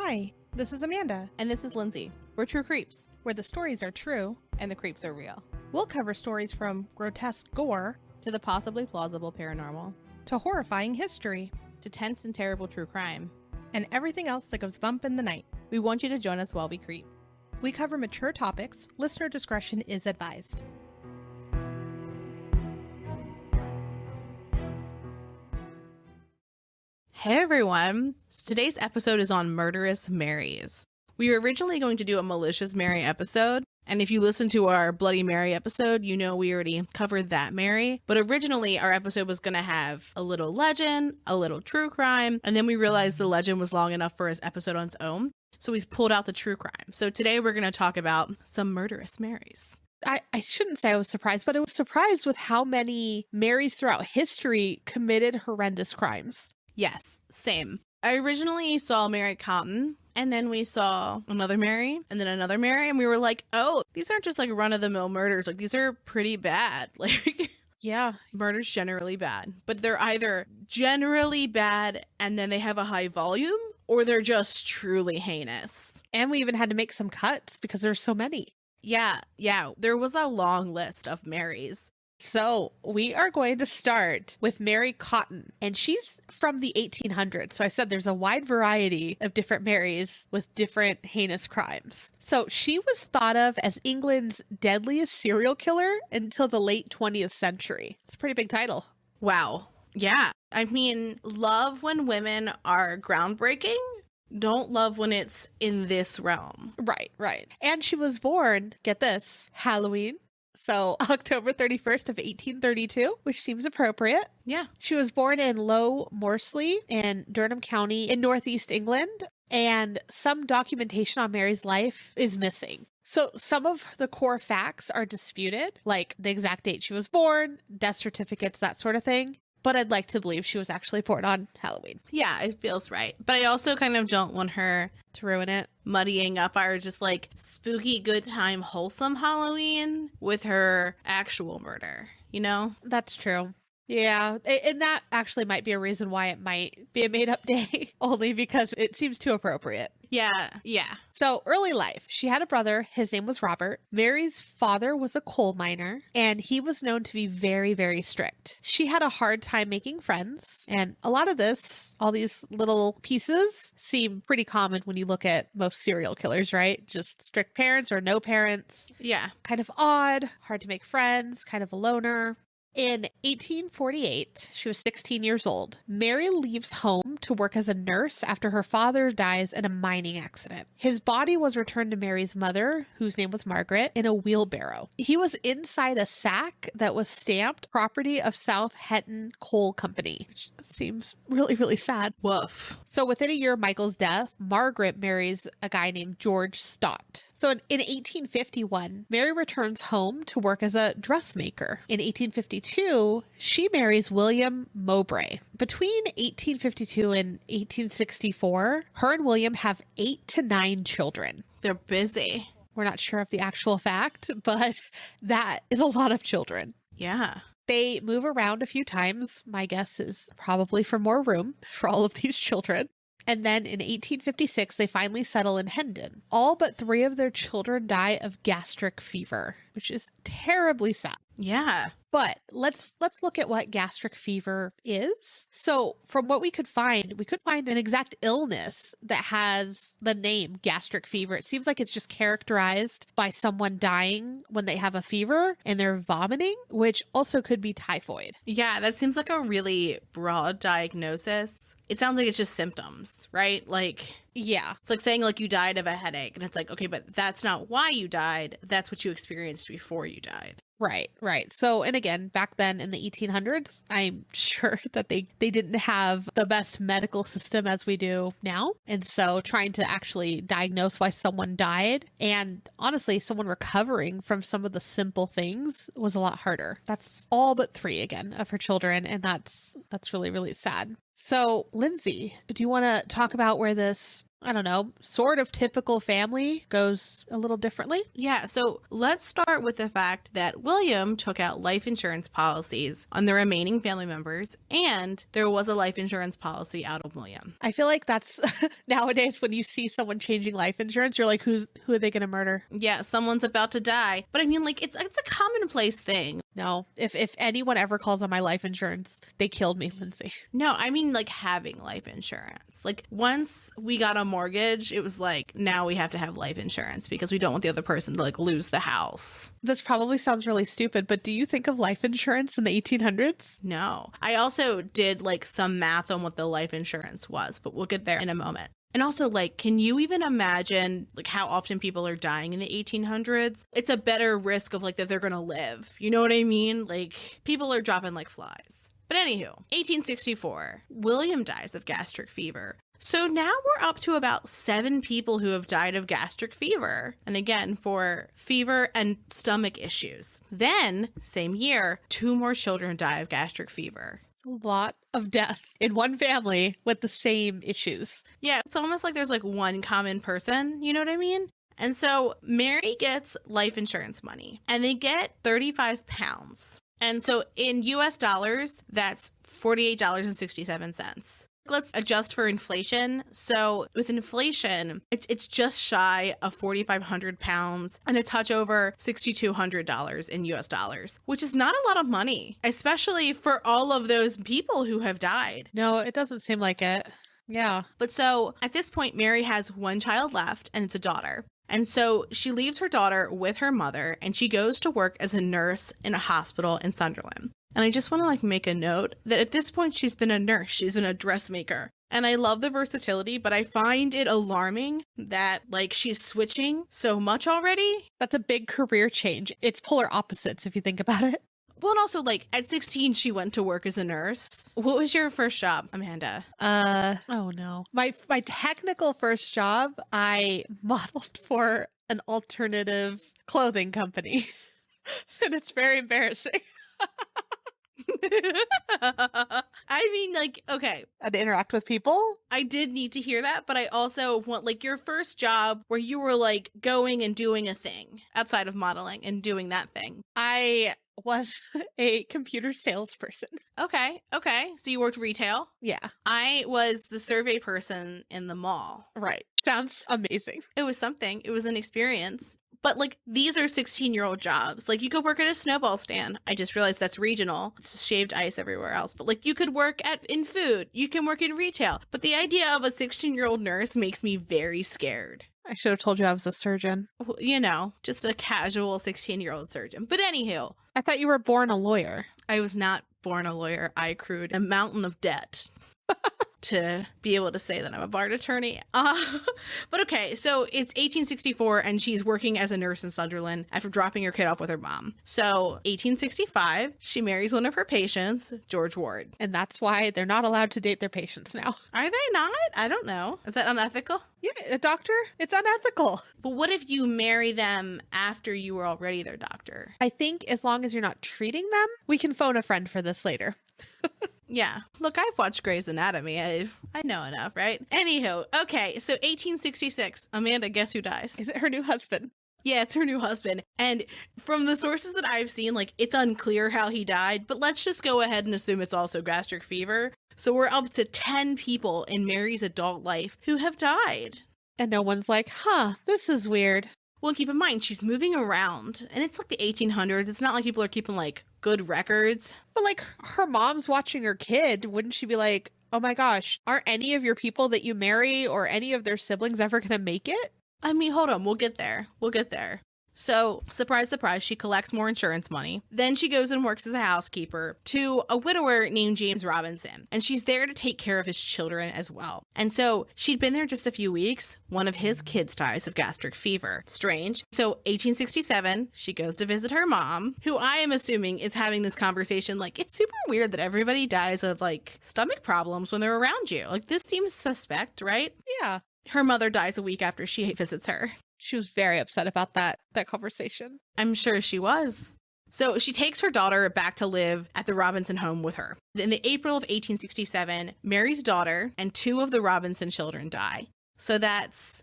Hi, this is Amanda. And this is Lindsay. We're True Creeps. Where the stories are true. And the creeps are real. We'll cover stories from grotesque gore. To the possibly plausible paranormal. To horrifying history. To tense and terrible true crime. And everything else that goes bump in the night. We want you to join us while we creep. We cover mature topics. Listener discretion is advised. Hey everyone! So today's episode is on Murderous Marys. We were originally going to do a Malicious Mary episode, and if you listen to our Bloody Mary episode, you know we already covered that Mary. But originally our episode was going to have a little legend, a little true crime, and then we realized the legend was long enough for his episode on its own, so we pulled out the true crime. So today we're going to talk about some Murderous Marys. I shouldn't say I was surprised, but I was surprised with how many Marys throughout history committed horrendous crimes. Yes, same. I originally saw Mary Cotton, and then we saw another Mary, and then another Mary, and we were like, oh, these aren't just like run-of-the-mill murders. Like, these are pretty bad. Like, yeah. Murder's generally bad. But they're either generally bad, and then they have a high volume, or they're just truly heinous. And we even had to make some cuts because there's so many. Yeah. There was a long list of Marys. So we are going to start with Mary Cotton, and she's from the 1800s. So I said there's a wide variety of different Marys with different heinous crimes. So she was thought of as England's deadliest serial killer until the late 20th century. It's a pretty big title. Wow. Yeah. I mean, love when women are groundbreaking. Don't love when it's in this realm. Right. And she was born, get this, Halloween. So October 31st of 1832, which seems appropriate. Yeah. She was born in Low Morsley in Durham County in northeast England, and some documentation on Mary's life is missing. So some of the core facts are disputed, like the exact date she was born, death certificates, that sort of thing. But I'd like to believe she was actually born on Halloween. Yeah, it feels right. But I also kind of don't want her to ruin it, muddying up our just like spooky, good time, wholesome Halloween with her actual murder, you know? That's true. Yeah, and that actually might be a reason why it might be a made-up day, only because it seems too appropriate. Yeah. So early life, she had a brother. His name was Robert. Mary's father was a coal miner, and he was known to be very, very strict. She had a hard time making friends, and a lot of this, all these little pieces, seem pretty common when you look at most serial killers, right? Just strict parents or no parents. Yeah. Kind of odd, hard to make friends, kind of a loner. In 1848, she was 16 years old. Mary leaves home to work as a nurse after her father dies in a mining accident. His body was returned to Mary's mother, whose name was Margaret, in a wheelbarrow. He was inside a sack that was stamped property of South Hetton Coal Company, which seems really, really sad. Woof. So within a year of Michael's death, Margaret marries a guy named George Stott. So in 1851, Mary returns home to work as a dressmaker. In 1852, she marries William Mowbray. Between 1852 and 1864, her and William have 8 to 9 children. They're busy. We're not sure of the actual fact, but that is a lot of children. Yeah. They move around a few times. My guess is probably for more room for all of these children. And then in 1856, they finally settle in Hendon. All but 3 of their children die of gastric fever, which is terribly sad. Yeah. But let's look at what gastric fever is. So from what we could find an exact illness that has the name gastric fever. It seems like it's just characterized by someone dying when they have a fever and they're vomiting, which also could be typhoid. Yeah, that seems like a really broad diagnosis. It sounds like it's just symptoms, right? Like, yeah. It's like saying like you died of a headache, and it's like, okay, but that's not why you died. That's what you experienced before you died. Right. So, and again, back then in the 1800s, I'm sure that they didn't have the best medical system as we do now. And so trying to actually diagnose why someone died and honestly, someone recovering from some of the simple things was a lot harder. That's all but 3 again of her children. And that's really, really sad. So, Lindsay, do you want to talk about where this I don't know, sort of typical family goes a little differently. Yeah, so let's start with the fact that William took out life insurance policies on the remaining family members, and there was a life insurance policy out of William. I feel like that's nowadays when you see someone changing life insurance, you're like, who are they going to murder? Yeah, someone's about to die. But I mean, like, it's a commonplace thing. No, if anyone ever calls on my life insurance, they killed me, Lindsay. No, I mean, like, having life insurance. Like, once we got a mortgage, it was like, now we have to have life insurance because we don't want the other person to, like, lose the house. This probably sounds really stupid, but do you think of life insurance in the 1800s? No. I also did, like, some math on what the life insurance was, but we'll get there in a moment. And also, like, can you even imagine, like, how often people are dying in the 1800s? It's a better risk of, like, that they're gonna live. You know what I mean? Like, people are dropping like flies. But anywho, 1864, William dies of gastric fever. So now we're up to about 7 people who have died of gastric fever. And again, for fever and stomach issues. Then, same year, 2 more children die of gastric fever. A lot of death in one family with the same issues. Yeah, it's almost like there's like one common person, you know what I mean? And so Mary gets life insurance money, and they get 35 pounds. And so in US dollars, that's $48.67. Let's adjust for inflation. So with inflation, it's just shy of 4,500 pounds and a touch over $6,200 in US dollars, which is not a lot of money, especially for all of those people who have died. No, it doesn't seem like it. Yeah. But so at this point, Mary has one child left, and it's a daughter. And so she leaves her daughter with her mother, and she goes to work as a nurse in a hospital in Sunderland. And I just want to like make a note that at this point, she's been a nurse. She's been a dressmaker. And I love the versatility, but I find it alarming that like she's switching so much already. That's a big career change. It's polar opposites if you think about it. Well, and also like at 16, she went to work as a nurse. What was your first job, Amanda? Oh no. My technical first job, I modeled for an alternative clothing company. And it's very embarrassing. I mean, like, okay. And to interact with people. I did need to hear that, but I also want like your first job where you were like going and doing a thing outside of modeling and doing that thing. I was a computer salesperson. Okay. So you worked retail? Yeah. I was the survey person in the mall. Right. Sounds amazing. It was something. It was an experience. But like these are 16-year-old jobs. Like you could work at a snowball stand. I just realized that's regional. It's shaved ice everywhere else. But like you could work in food. You can work in retail. But the idea of a 16-year-old nurse makes me very scared. I should have told you I was a surgeon. You know, just a casual 16-year-old surgeon. But anywho. I thought you were born a lawyer. I was not born a lawyer. I accrued a mountain of debt to be able to say that I'm a bar attorney. But okay, so it's 1864 and she's working as a nurse in Sunderland after dropping her kid off with her mom. So 1865, she marries one of her patients, George Ward. And that's why they're not allowed to date their patients now. Are they not? I don't know. Is that unethical? Yeah, a doctor, it's unethical. But what if you marry them after you were already their doctor? I think as long as you're not treating them, we can phone a friend for this later. Yeah. Look, I've watched Grey's Anatomy. I know enough, right? Anywho, okay, so 1866. Amanda, guess who dies? Is it her new husband? Yeah, it's her new husband. And from the sources that I've seen, like, it's unclear how he died, but let's just go ahead and assume it's also gastric fever. So we're up to 10 people in Mary's adult life who have died. And no one's like, this is weird. Well, keep in mind, she's moving around, and it's like the 1800s. It's not like people are keeping, like, good records. But, like, her mom's watching her kid. Wouldn't she be like, oh my gosh, aren't any of your people that you marry or any of their siblings ever going to make it? I mean, hold on. We'll get there. So, surprise, surprise, she collects more insurance money. Then she goes and works as a housekeeper to a widower named James Robinson. And she's there to take care of his children as well. And so she'd been there just a few weeks. One of his kids dies of gastric fever. Strange. So 1867, she goes to visit her mom, who I am assuming is having this conversation like, it's super weird that everybody dies of like stomach problems when they're around you. Like this seems suspect, right? Yeah. Her mother dies a week after she visits her. She was very upset about that conversation. I'm sure she was. So she takes her daughter back to live at the Robinson home with her. In the April of 1867, Mary's daughter and 2 of the Robinson children die. So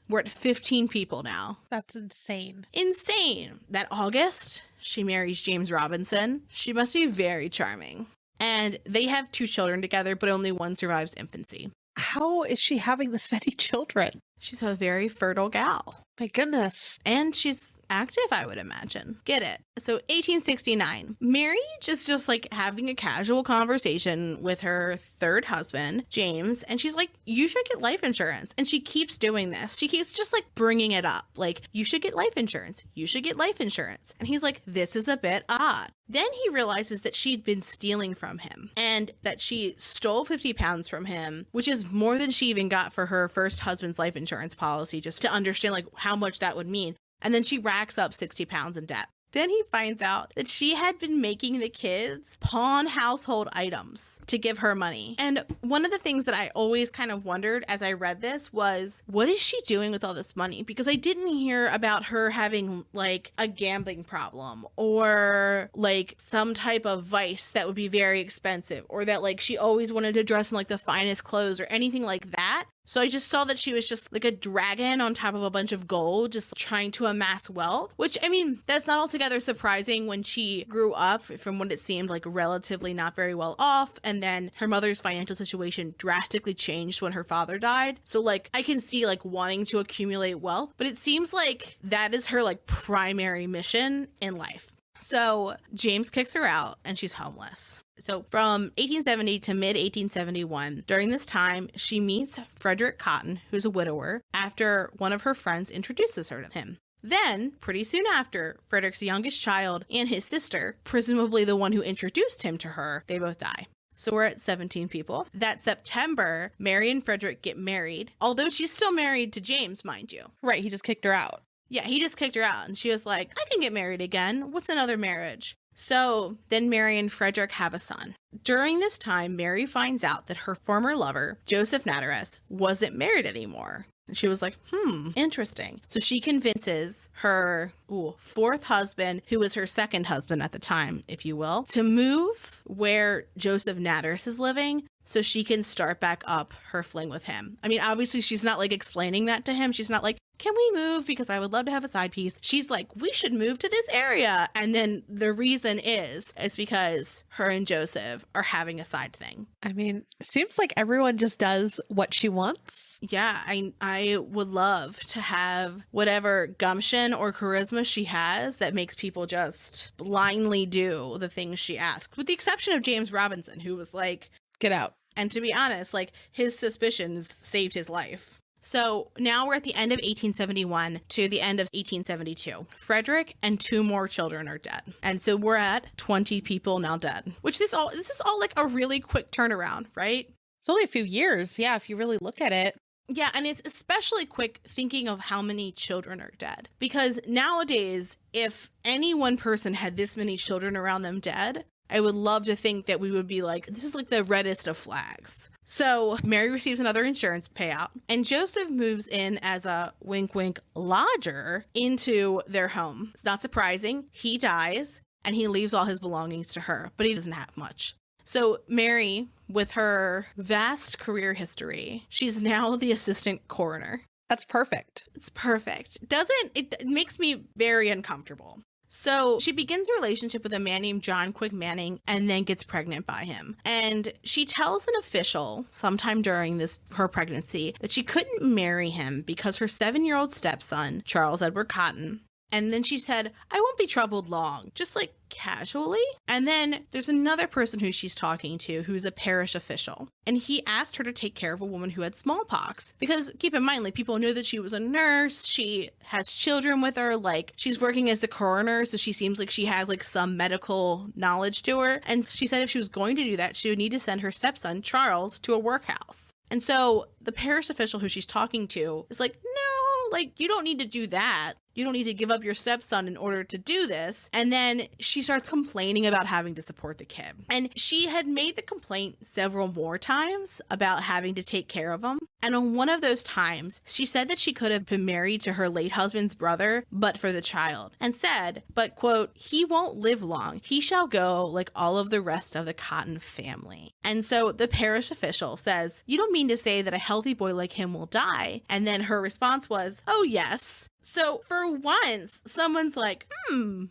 we're at 15 people now. That's insane. Insane. That August, she marries James Robinson. She must be very charming. And they have 2 children together, but only one survives infancy. How is she having this many children? She's a very fertile gal. My goodness. And she's active, I would imagine. Get it. So 1869, Mary just like having a casual conversation with her 3rd husband, James, and she's like, you should get life insurance. And she keeps doing this. She keeps just like bringing it up. Like, you should get life insurance. You should get life insurance. And he's like, this is a bit odd. Then he realizes that she'd been stealing from him and that she stole 50 pounds from him, which is more than she even got for her first husband's life insurance policy, just to understand like how much that would mean. And then she racks up 60 pounds in debt. Then he finds out that she had been making the kids pawn household items to give her money. And one of the things that I always kind of wondered as I read this was, what is she doing with all this money? Because I didn't hear about her having like a gambling problem or like some type of vice that would be very expensive, or that like she always wanted to dress in like the finest clothes or anything like that. So I just saw that she was just like a dragon on top of a bunch of gold, just trying to amass wealth, which, I mean, that's not altogether surprising when she grew up from what it seemed like relatively not very well off. And then her mother's financial situation drastically changed when her father died. So like, I can see like wanting to accumulate wealth, but it seems like that is her like primary mission in life. So James kicks her out and she's homeless. So from 1870 to mid-1871, during this time, she meets Frederick Cotton, who's a widower, after one of her friends introduces her to him. Then, pretty soon after, Frederick's youngest child and his sister, presumably the one who introduced him to her, they both die. So we're at 17 people. That September, Mary and Frederick get married, although she's still married to James, mind you. Right, he just kicked her out. Yeah, he just kicked her out, and she was like, I can get married again. What's another marriage? So then Mary and Frederick have a son. During this time, Mary finds out that her former lover, Joseph Natteras, wasn't married anymore. And she was like, interesting. So she convinces her 4th husband, who was her 2nd husband at the time, if you will, to move where Joseph Natteras is living so she can start back up her fling with him. I mean, obviously, she's not like explaining that to him. She's not like, can we move? Because I would love to have a side piece. She's like, we should move to this area. And then the reason is because her and Joseph are having a side thing. I mean, seems like everyone just does what she wants. Yeah, I would love to have whatever gumption or charisma she has that makes people just blindly do the things she asks, with the exception of James Robinson, who was like, get out. And to be honest, like, his suspicions saved his life. So now we're at the end of 1871 to the end of 1872. Frederick and 2 more children are dead. And so we're at 20 people now dead, which this is all like a really quick turnaround, right? It's only a few years. Yeah, if you really look at it. Yeah, and it's especially quick thinking of how many children are dead. Because nowadays, if any one person had this many children around them dead, I would love to think that we would be like, this is like the reddest of flags. So Mary receives another insurance payout, and Joseph moves in as a wink wink lodger into their home. It's not surprising. He dies and he leaves all his belongings to her, but he doesn't have much. So Mary, with her vast career history, she's now the assistant coroner. That's perfect. It's perfect. It makes me very uncomfortable. So she begins a relationship with a man named John Quick Manning and then gets pregnant by him. And she tells an official sometime during her pregnancy that she couldn't marry him because her 7-year-old stepson, Charles Edward Cotton. And then she said, I won't be troubled long, just like casually. And then there's another person who she's talking to who's a parish official. And he asked her to take care of a woman who had smallpox. Because keep in mind, like, people knew that she was a nurse. She has children with her. Like, she's working as the coroner. So she seems like she has like some medical knowledge to her. And she said if she was going to do that, she would need to send her stepson, Charles, to a workhouse. And so the parish official who she's talking to is like, no, like, you don't need to do that. You don't need to give up your stepson in order to do this. And then she starts complaining about having to support the kid. And she had made the complaint several more times about having to take care of him. And on one of those times, she said that she could have been married to her late husband's brother, but for the child, and said, but quote, he won't live long. He shall go like all of the rest of the Cotton family. And so the parish official says, you don't mean to say that a healthy boy like him will die? And then her response was, oh yes. So for once, someone's like,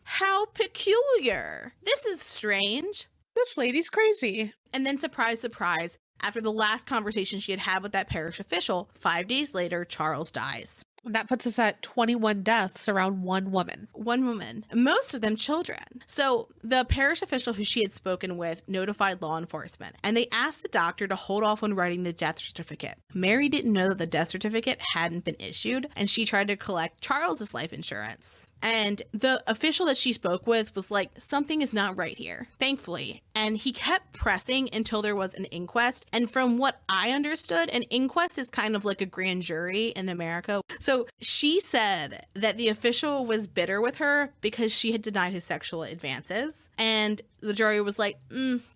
how peculiar. This is strange. This lady's crazy. And then surprise, surprise, after the last conversation she had had with that parish official, 5 days later, Charles dies. That puts us at 21 deaths around one woman. One woman, most of them children. So the parish official who she had spoken with notified law enforcement, and they asked the doctor to hold off on writing the death certificate. Mary didn't know that the death certificate hadn't been issued, and she tried to collect Charles's life insurance. And the official that she spoke with was like, something is not right here, thankfully. And he kept pressing until there was an inquest. And from what I understood, an inquest is kind of like a grand jury in America. So she said that the official was bitter with her because she had denied his sexual advances. And the jury was like,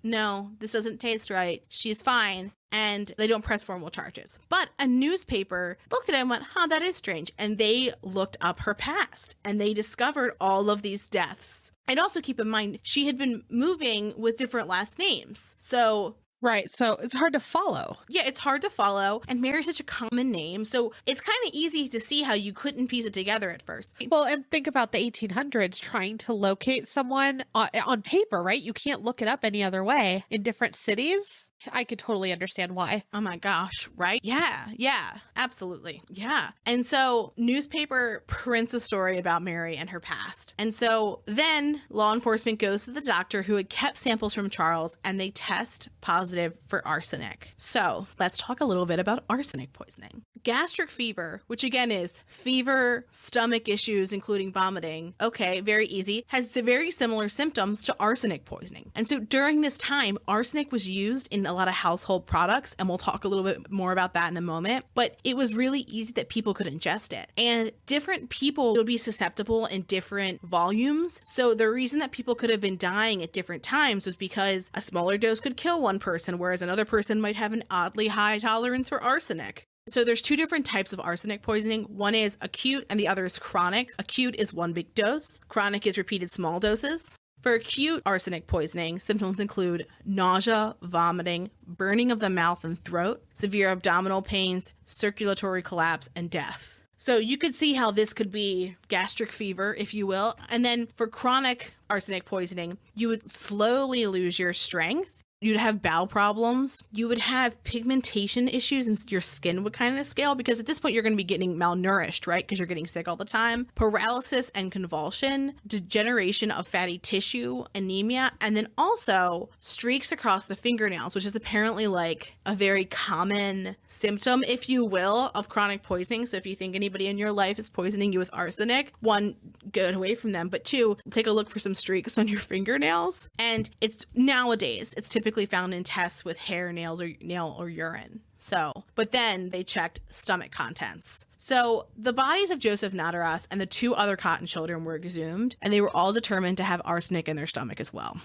no, this doesn't taste right. She's fine. And they don't press formal charges. But a newspaper looked at it and went, that is strange. And they looked up her past and they discovered all of these deaths. And also keep in mind, she had been moving with different last names. So right. So it's hard to follow. Yeah, it's hard to follow. And Mary's such a common name. So it's kind of easy to see how you couldn't piece it together at first. Well, and think about the 1800s trying to locate someone on paper, right? You can't look it up any other way in different cities. I could totally understand why. Oh my gosh, right? Yeah, absolutely. Yeah. And so newspaper prints a story about Mary and her past. And so then law enforcement goes to the doctor who had kept samples from Charles and they test positive for arsenic. So let's talk a little bit about arsenic poisoning. Gastric fever, which again is fever, stomach issues, including vomiting. Okay, very easy. Has very similar symptoms to arsenic poisoning. And so during this time, arsenic was used in a lot of household products, and we'll talk a little bit more about that in a moment, but it was really easy that people could ingest it. And different people would be susceptible in different volumes. So the reason that people could have been dying at different times was because a smaller dose could kill one person, whereas another person might have an oddly high tolerance for arsenic. So there's two different types of arsenic poisoning. One is acute and the other is chronic. Acute is one big dose. Chronic is repeated small doses. For acute arsenic poisoning, symptoms include nausea, vomiting, burning of the mouth and throat, severe abdominal pains, circulatory collapse, and death. So you could see how this could be gastric fever, if you will. And then for chronic arsenic poisoning, you would slowly lose your strength. You'd have bowel problems. You would have pigmentation issues and your skin would kind of scale because at this point you're going to be getting malnourished, right? Because you're getting sick all the time. Paralysis and convulsion, degeneration of fatty tissue, anemia, and then also streaks across the fingernails, which is apparently like a very common symptom, if you will, of chronic poisoning. So if you think anybody in your life is poisoning you with arsenic, one, get away from them. But two, take a look for some streaks on your fingernails. And it's nowadays, it's typically found in tests with hair, nails, or nail or urine. So, but then they checked stomach contents. So the bodies of Joseph Naderas and the two other Cotton children were exhumed, and they were all determined to have arsenic in their stomach as well.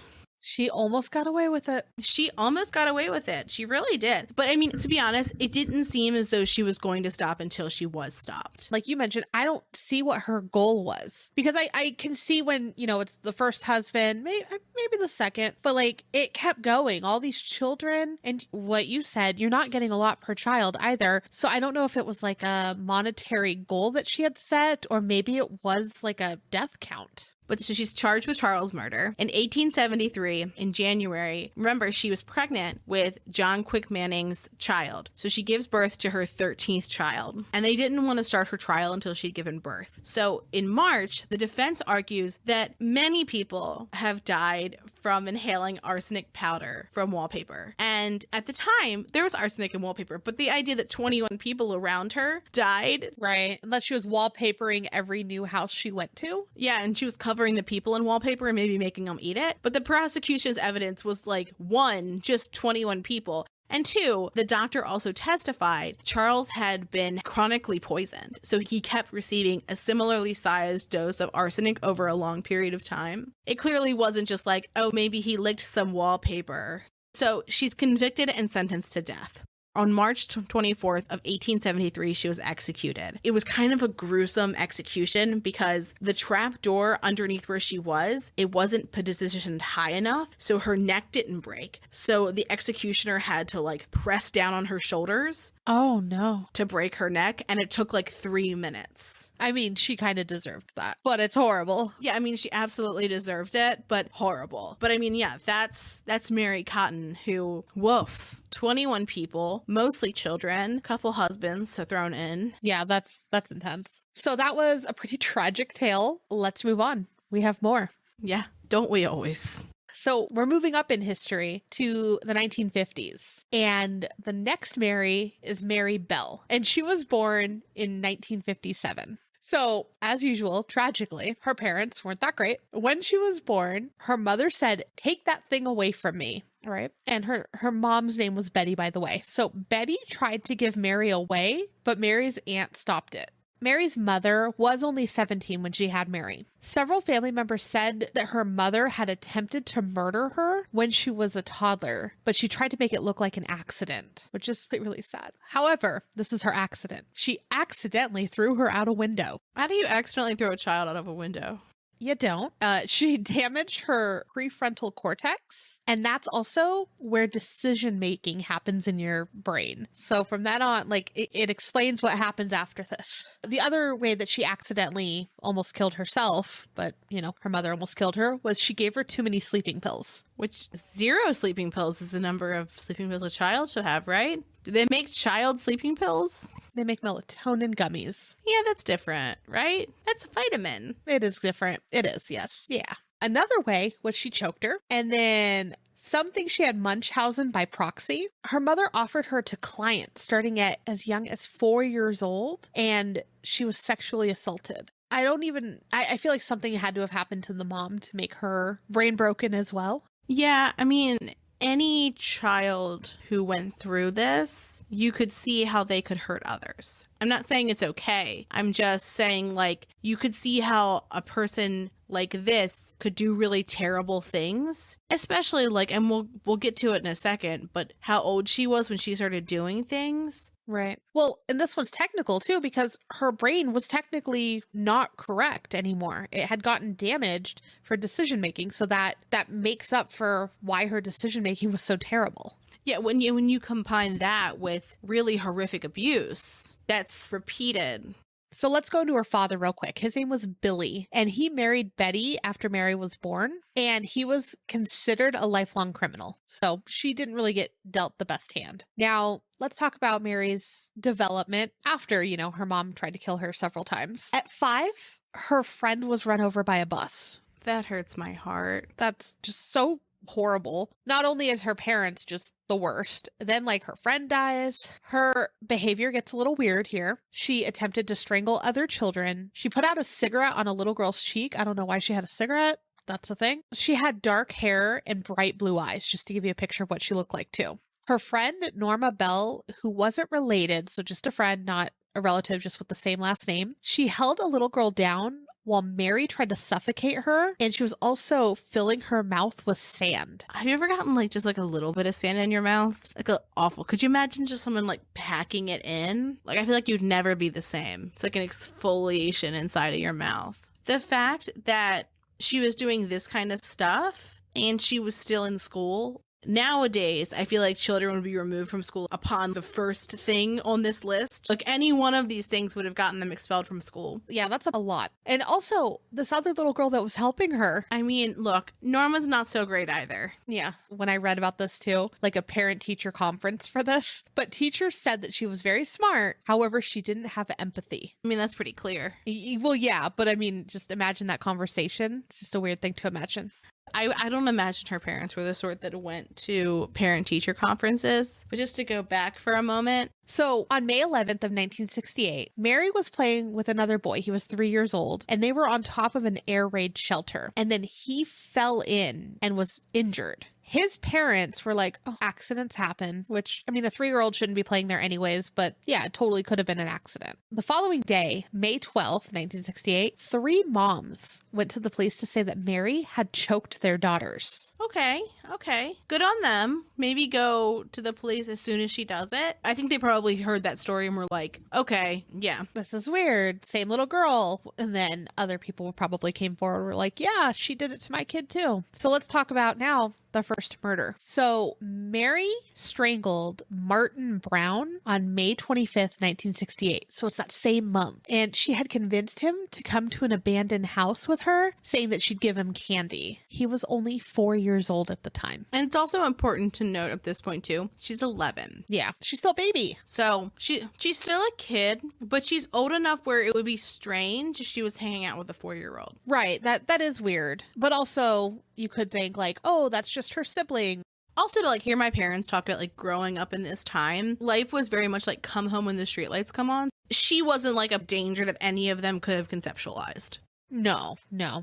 She almost got away with it. She almost got away with it. She really did. But I mean, to be honest, it didn't seem as though she was going to stop until she was stopped. Like you mentioned, I don't see what her goal was. Because I can see when, it's the first husband, maybe the second, but like it kept going. All these children, and what you said, you're not getting a lot per child either. So I don't know if it was like a monetary goal that she had set, or maybe it was like a death count. But so she's charged with Charles' murder. In 1873, in January, remember, she was pregnant with John Quick Manning's child. So she gives birth to her 13th child. And they didn't want to start her trial until she'd given birth. So in March, the defense argues that many people have died from inhaling arsenic powder from wallpaper. And at the time, there was arsenic in wallpaper. But the idea that 21 people around her died. Right. Unless she was wallpapering every new house she went to. Yeah, and she was covering the people in wallpaper and maybe making them eat it. But the prosecution's evidence was like, one, just 21 people. And 2, the doctor also testified Charles had been chronically poisoned, so he kept receiving a similarly sized dose of arsenic over a long period of time. It clearly wasn't just like, oh, maybe he licked some wallpaper. So she's convicted and sentenced to death. On March 24th of 1873, she was executed. It was kind of a gruesome execution because the trap door underneath where she was, it wasn't positioned high enough, so her neck didn't break. So the executioner had to like press down on her shoulders. Oh, no. To break her neck, and it took like 3 minutes. I mean, she kind of deserved that, but it's horrible. Yeah, I mean, she absolutely deserved it, but horrible. But I mean, yeah, that's Mary Cotton, who, woof, 21 people, mostly children, couple husbands thrown in. Yeah, that's intense. So that was a pretty tragic tale. Let's move on. We have more. Yeah, don't we always? So we're moving up in history to the 1950s. And the next Mary is Mary Bell. And she was born in 1957. So, as usual, tragically, her parents weren't that great. When she was born, her mother said, "Take that thing away from me." All right. And her mom's name was Betty, by the way. So Betty tried to give Mary away, but Mary's aunt stopped it. Mary's mother was only 17 when she had Mary. Several family members said that her mother had attempted to murder her when she was a toddler, but she tried to make it look like an accident, which is really sad. However, this is her accident. She accidentally threw her out a window. How do you accidentally throw a child out of a window? You don't. She damaged her prefrontal cortex, and that's also where decision-making happens in your brain. So from that on, like, it explains what happens after this. The other way that she accidentally almost killed herself, but, you know, her mother almost killed her, was she gave her too many sleeping pills. Which 0 sleeping pills is the number of sleeping pills a child should have, right? Do they make child sleeping pills? They make melatonin gummies. Yeah, that's different, right? That's a vitamin. It is different. It is, yes. Yeah. Another way was she choked her, and then something she had Munchausen by proxy. Her mother offered her to clients starting at as young as 4 years old, and she was sexually assaulted. I feel like something had to have happened to the mom to make her brain broken as well. Yeah, I mean, any child who went through this, you could see how they could hurt others. I'm not saying it's okay. I'm just saying, like, you could see how a person like this could do really terrible things, especially like, and we'll get to it in a second, but how old she was when she started doing things. Right. Well, and this one's technical too, because her brain was technically not correct anymore. It had gotten damaged for decision making, so that makes up for why her decision making was so terrible. Yeah, when you combine that with really horrific abuse that's repeated. So let's go into her father real quick. His name was Billy, and he married Betty after Mary was born, and he was considered a lifelong criminal. So she didn't really get dealt the best hand. Now, let's talk about Mary's development after, her mom tried to kill her several times. At 5, her friend was run over by a bus. That hurts my heart. That's just so horrible. Not only is her parents just the worst, then her friend dies. Her behavior gets a little weird here. She attempted to strangle other children. She put out a cigarette on a little girl's cheek. I don't know why she had a cigarette. That's a thing. She had dark hair and bright blue eyes, just to give you a picture of what she looked like too. Her friend, Norma Bell, who wasn't related, so just a friend, not a relative, just with the same last name, she held a little girl down while Mary tried to suffocate her, and she was also filling her mouth with sand. Have you ever gotten just a little bit of sand in your mouth? Awful. Could you imagine just someone packing it in? I feel like you'd never be the same. It's like an exfoliation inside of your mouth. The fact that she was doing this kind of stuff and she was still in school. Nowadays, I feel like children would be removed from school upon the first thing on this list. Any one of these things would have gotten them expelled from school. Yeah, that's a lot. And also, this other little girl that was helping her. I mean, look, Norma's not so great either. Yeah, when I read about this too, a parent-teacher conference for this. But teachers said that she was very smart. However, she didn't have empathy. I mean, that's pretty clear. Well, yeah, but I mean, just imagine that conversation. It's just a weird thing to imagine. I don't imagine her parents were the sort that went to parent-teacher conferences. But just to go back for a moment. So on May 11th of 1968, Mary was playing with another boy. He was 3 years old, and they were on top of an air raid shelter. And then he fell in and was injured. His parents were like, oh, accidents happen, which, I mean, a 3-year-old shouldn't be playing there anyways, but yeah, it totally could have been an accident. The following day, May 12th, 1968, 3 moms went to the police to say that Mary had choked their daughters. Okay. Good on them. Maybe go to the police as soon as she does it. I think they probably heard that story and were like, okay, yeah. This is weird. Same little girl. And then other people probably came forward and were like, yeah, she did it to my kid too. So let's talk about now the first murder. So Mary strangled Martin Brown on May 25th, 1968. So it's that same month. And she had convinced him to come to an abandoned house with her, saying that she'd give him candy. He was only 4 years old at the time. And it's also important to note at this point too, she's 11. Yeah, she's still a baby. So she's still a kid, but she's old enough where it would be strange if she was hanging out with a 4-year-old. Right, that is weird. But also, you could think like, oh, that's just her sibling. Also, to like hear my parents talk about like growing up in this time, life was very much like come home when the streetlights come on. She wasn't like a danger that any of them could have conceptualized. No.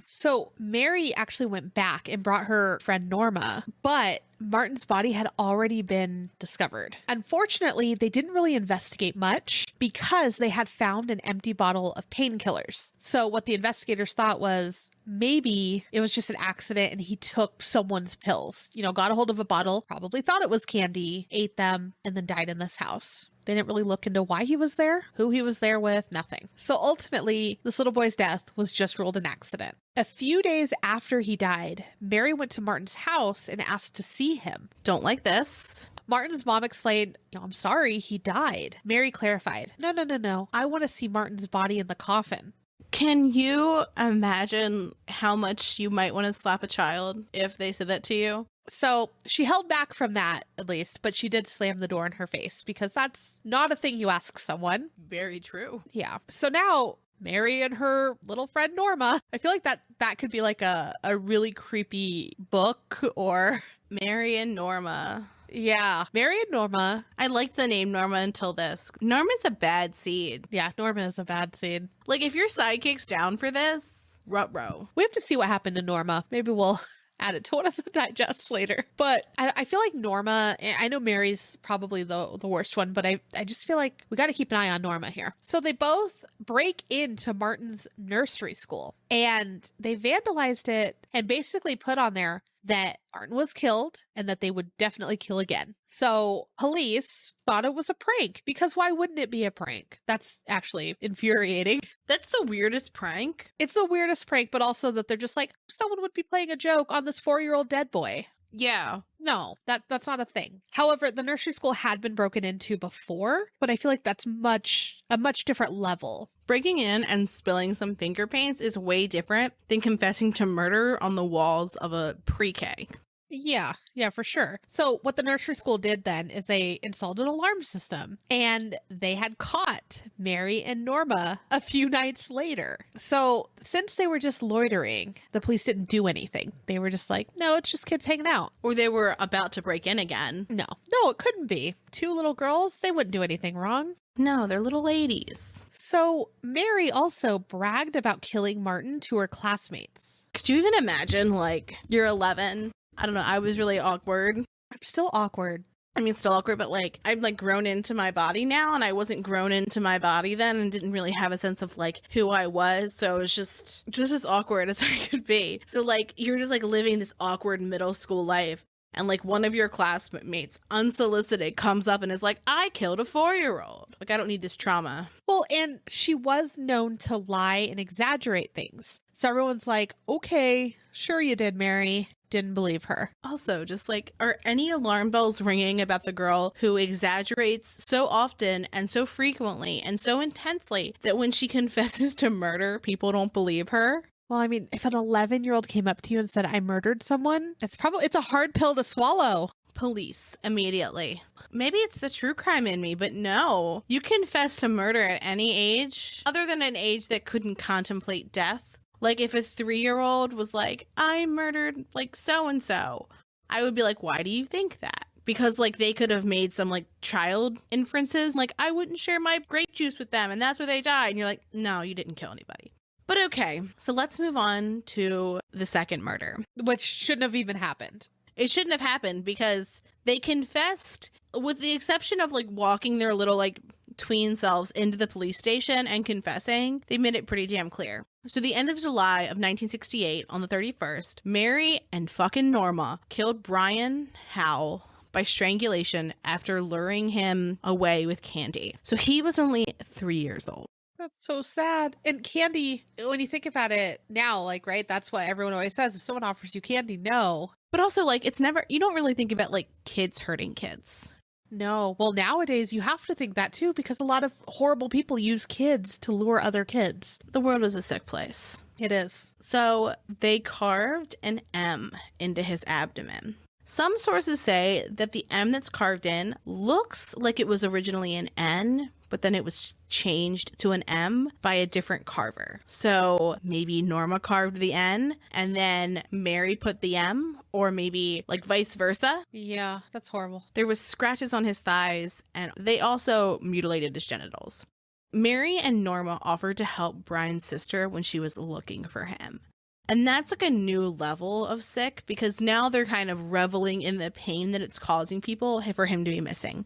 So Mary actually went back and brought her friend Norma, but Martin's body had already been discovered. Unfortunately, they didn't really investigate much because they had found an empty bottle of painkillers. So what the investigators thought was maybe it was just an accident and he took someone's pills, got a hold of a bottle, probably thought it was candy, ate them, and then died in this house. They didn't really look into why he was there, who he was there with, nothing. So ultimately, this little boy's death was just ruled an accident. A few days after he died, Mary went to Martin's house and asked to see him. Don't like this. Martin's mom explained, I'm sorry, he died. Mary clarified, no. I want to see Martin's body in the coffin. Can you imagine how much you might want to slap a child if they said that to you? So she held back from that, at least, but she did slam the door in her face because that's not a thing you ask someone. Very true. Yeah. So now Mary and her little friend Norma, I feel like that could be like a really creepy book or... Mary and Norma. Yeah. Mary and Norma. I liked the name Norma until this. Norma's a bad seed. Yeah, Norma is a bad seed. Like if your sidekick's down for this, ruh-roh. We have to see what happened to Norma. Maybe we'll add it to one of the digests later. But I feel like Norma, I know Mary's probably the worst one, but I just feel like we got to keep an eye on Norma here. So they both break into Martin's nursery school and they vandalized it and basically put on there that Martin was killed and that they would definitely kill again. So police thought it was a prank because why wouldn't it be a prank? That's actually infuriating. That's the weirdest prank. It's the weirdest prank, but also that they're just like, someone would be playing a joke on this 4-year-old dead boy. Yeah. No, that's not a thing. However, the nursery school had been broken into before, but I feel like that's a much different level. Breaking in and spilling some finger paints is way different than confessing to murder on the walls of a pre-K. Yeah, for sure. So what the nursery school did then is they installed an alarm system and they had caught Mary and Norma a few nights later. So since they were just loitering, the police didn't do anything. They were just like, no, it's just kids hanging out. Or they were about to break in again. No, it couldn't be. 2 little girls, they wouldn't do anything wrong. No, they're little ladies. So Mary also bragged about killing Martin to her classmates. Could you even imagine, like, you're 11? I don't know. I was really awkward. I'm still awkward. I mean, still awkward, but like, I'm like grown into my body now, and I wasn't grown into my body then and didn't really have a sense of like who I was. So it was just as awkward as I could be. So like, you're just like living this awkward middle school life. And like one of your classmates unsolicited comes up and is like, I killed a 4-year-old. Like, I don't need this trauma. Well, and she was known to lie and exaggerate things. So everyone's like, okay, sure you did, Mary. Didn't believe her. Also, just like, are any alarm bells ringing about the girl who exaggerates so often and so frequently and so intensely that when she confesses to murder, people don't believe her? Well, I mean, if an 11-year-old came up to you and said, I murdered someone, it's a hard pill to swallow. Police immediately. Maybe it's the true crime in me, but no. You confess to murder at any age, other than an age that couldn't contemplate death. Like if a 3-year-old was like, I murdered like so-and-so, I would be like, why do you think that? Because like they could have made some like child inferences, like I wouldn't share my grape juice with them and that's where they died. And you're like, no, you didn't kill anybody. But okay, so let's move on to the second murder. Which shouldn't have even happened. It shouldn't have happened because they confessed, with the exception of like walking their little like tween selves into the police station and confessing. They made it pretty damn clear. So the end of July of 1968, on the 31st, Mary and fucking Norma killed Brian Howe by strangulation after luring him away with candy. So he was only 3 years old. That's so sad. And candy, when you think about it now, like, right, that's what everyone always says. If someone offers you candy, no. But also, like, it's never, you don't really think about, like, kids hurting kids. No. Well, nowadays you have to think that too, because a lot of horrible people use kids to lure other kids. The world is a sick place. It is. So they carved an M into his abdomen. Some sources say that the M that's carved in looks like it was originally an N, but then it was changed to an M by a different carver. So maybe Norma carved the N and then Mary put the M, or maybe like vice versa. Yeah, that's horrible. There was scratches on his thighs, and they also mutilated his genitals. Mary and Norma offered to help Brian's sister when she was looking for him. And that's like a new level of sick, because now they're kind of reveling in the pain that it's causing people for him to be missing.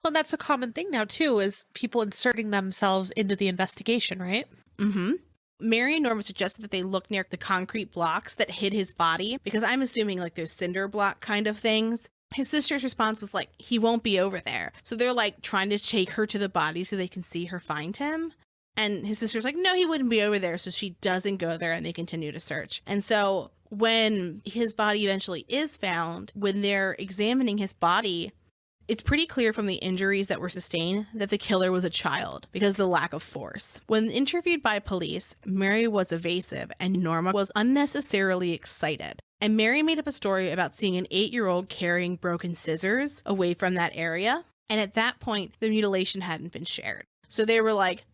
Well, that's a common thing now too, is people inserting themselves into the investigation, right? Mm-hmm. Mary and Norma suggested that they look near the concrete blocks that hid his body, because I'm assuming like there's cinder block kind of things. His sister's response was like, he won't be over there. So they're like trying to take her to the body so they can see her find him. And his sister's like, no, he wouldn't be over there. So she doesn't go there, and they continue to search. And so when his body eventually is found, when they're examining his body, it's pretty clear from the injuries that were sustained that the killer was a child because of the lack of force. When interviewed by police, Mary was evasive and Norma was unnecessarily excited. And Mary made up a story about seeing an 8-year-old carrying broken scissors away from that area. And at that point, the mutilation hadn't been shared. So they were like,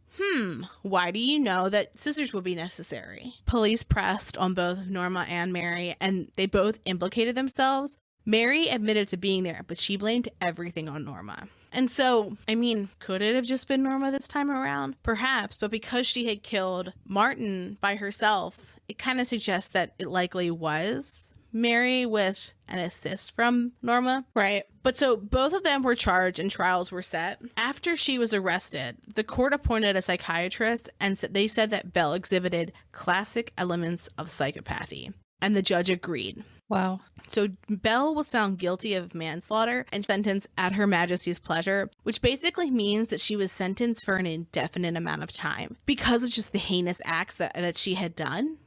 why do you know that scissors would be necessary? Police pressed on both Norma and Mary, and they both implicated themselves. Mary admitted to being there, but she blamed everything on Norma. And so, I mean, could it have just been Norma this time around? Perhaps, but because she had killed Martin by herself, it kind of suggests that it likely was Mary with an assist from Norma. Right. But so both of them were charged and trials were set. After she was arrested, the court appointed a psychiatrist, and they said that Belle exhibited classic elements of psychopathy. And the judge agreed. Wow. So Belle was found guilty of manslaughter and sentenced at Her Majesty's pleasure, which basically means that she was sentenced for an indefinite amount of time because of just the heinous acts that she had done.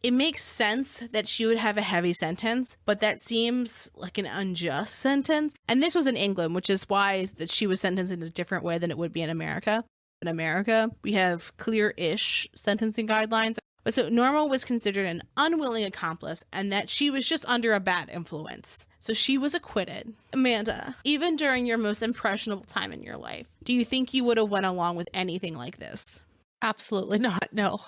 It makes sense that she would have a heavy sentence, but that seems like an unjust sentence. And this was in England, which is why that she was sentenced in a different way than it would be in America. In America, we have clear-ish sentencing guidelines. But so Norma was considered an unwilling accomplice, and that she was just under a bad influence. So she was acquitted. Amanda, even during your most impressionable time in your life, do you think you would have went along with anything like this? Absolutely not. No.